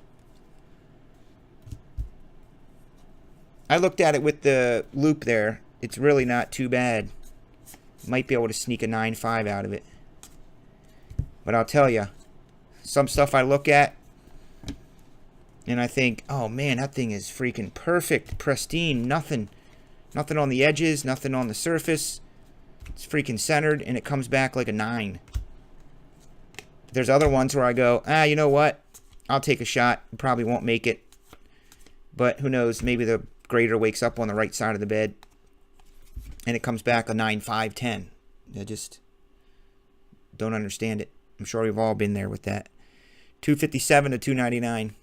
I looked at it with the loop there. It's really not too bad. Might be able to sneak a 9.5 out of it. But I'll tell you, some stuff I look at and I think, oh man, that thing is freaking perfect, pristine, nothing on the edges, nothing on the surface. It's freaking centered and it comes back like a 9. There's other ones where I go, you know what? I'll take a shot. Probably won't make it. But who knows? Maybe the grader wakes up on the right side of the bed and it comes back a 9.5, 10. I just don't understand it. I'm sure we've all been there with that. 257 to 299.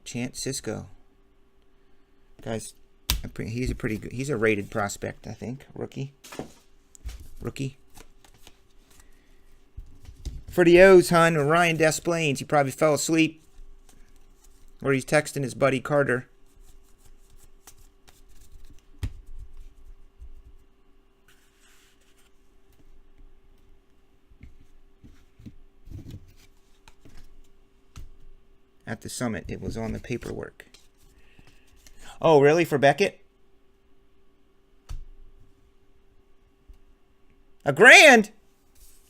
Chance Cisco. Guys, he's a pretty good, he's a rated prospect, I think. Rookie. For the O's, hun, Ryan Desplaines. He probably fell asleep. Or he's texting his buddy Carter. At the summit, it was on the paperwork. Oh, really? For Beckett? $1,000?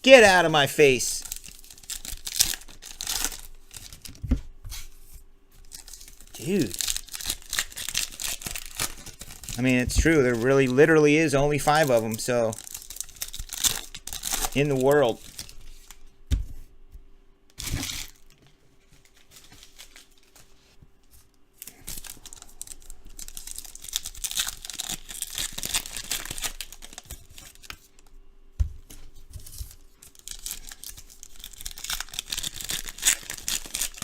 Get out of my face. Dude. I mean, it's true. There really literally is only 5 of them, so in the world.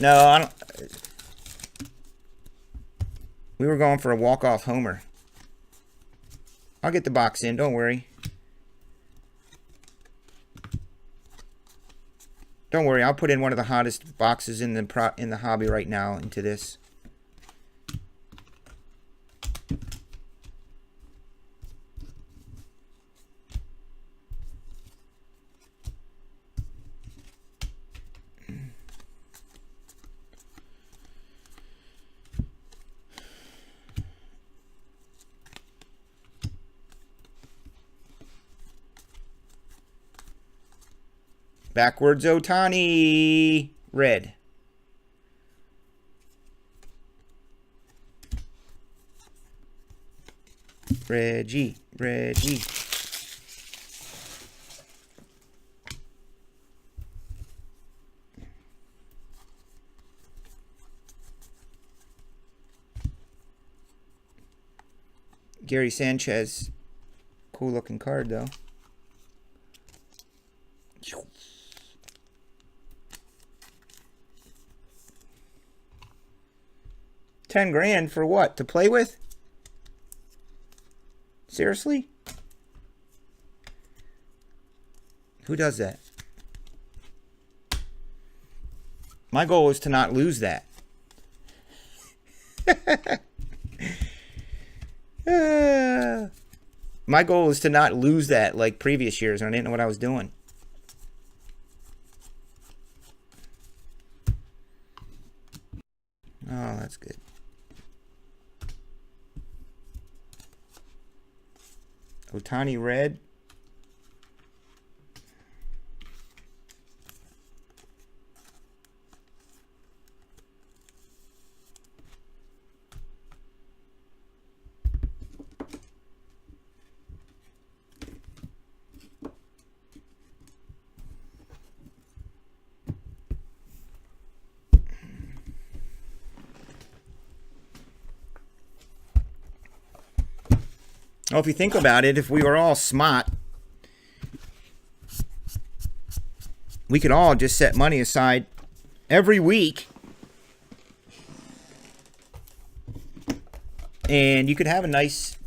No, I don't. We were going for a walk-off homer. I'll get the box in, don't worry. Don't worry, I'll put in one of the hottest boxes in the hobby right now into this. Backwards Ohtani. Red. Reggie. Gary Sanchez. Cool looking card though. $10,000 for what? To play with? Seriously? Who does that? My goal is to not lose that. My goal is to not lose that like previous years, and I didn't know what I was doing. Oh, that's good. Ohtani red. Well, if you think about it, if we were all smart, we could all just set money aside every week, and you could have a nice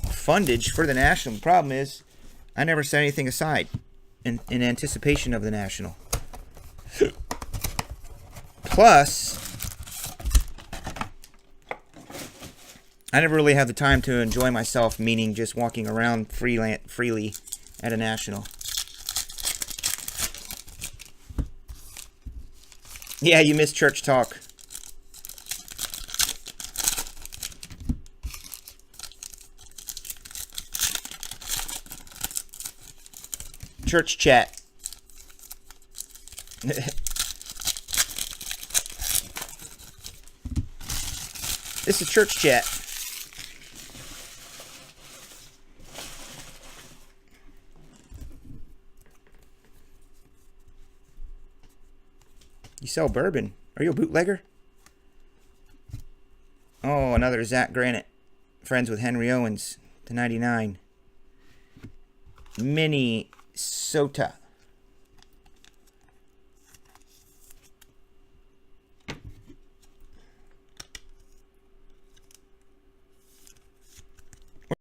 fundage for the National. The problem is, I never set anything aside in anticipation of the National. Plus, I never really have the time to enjoy myself, meaning just walking around freely at a National. Yeah, you missed church talk. Church chat. This is church chat. You sell bourbon. Are you a bootlegger? Oh, another Zach Granite. Friends with Henry Owens. /99. Minnesota.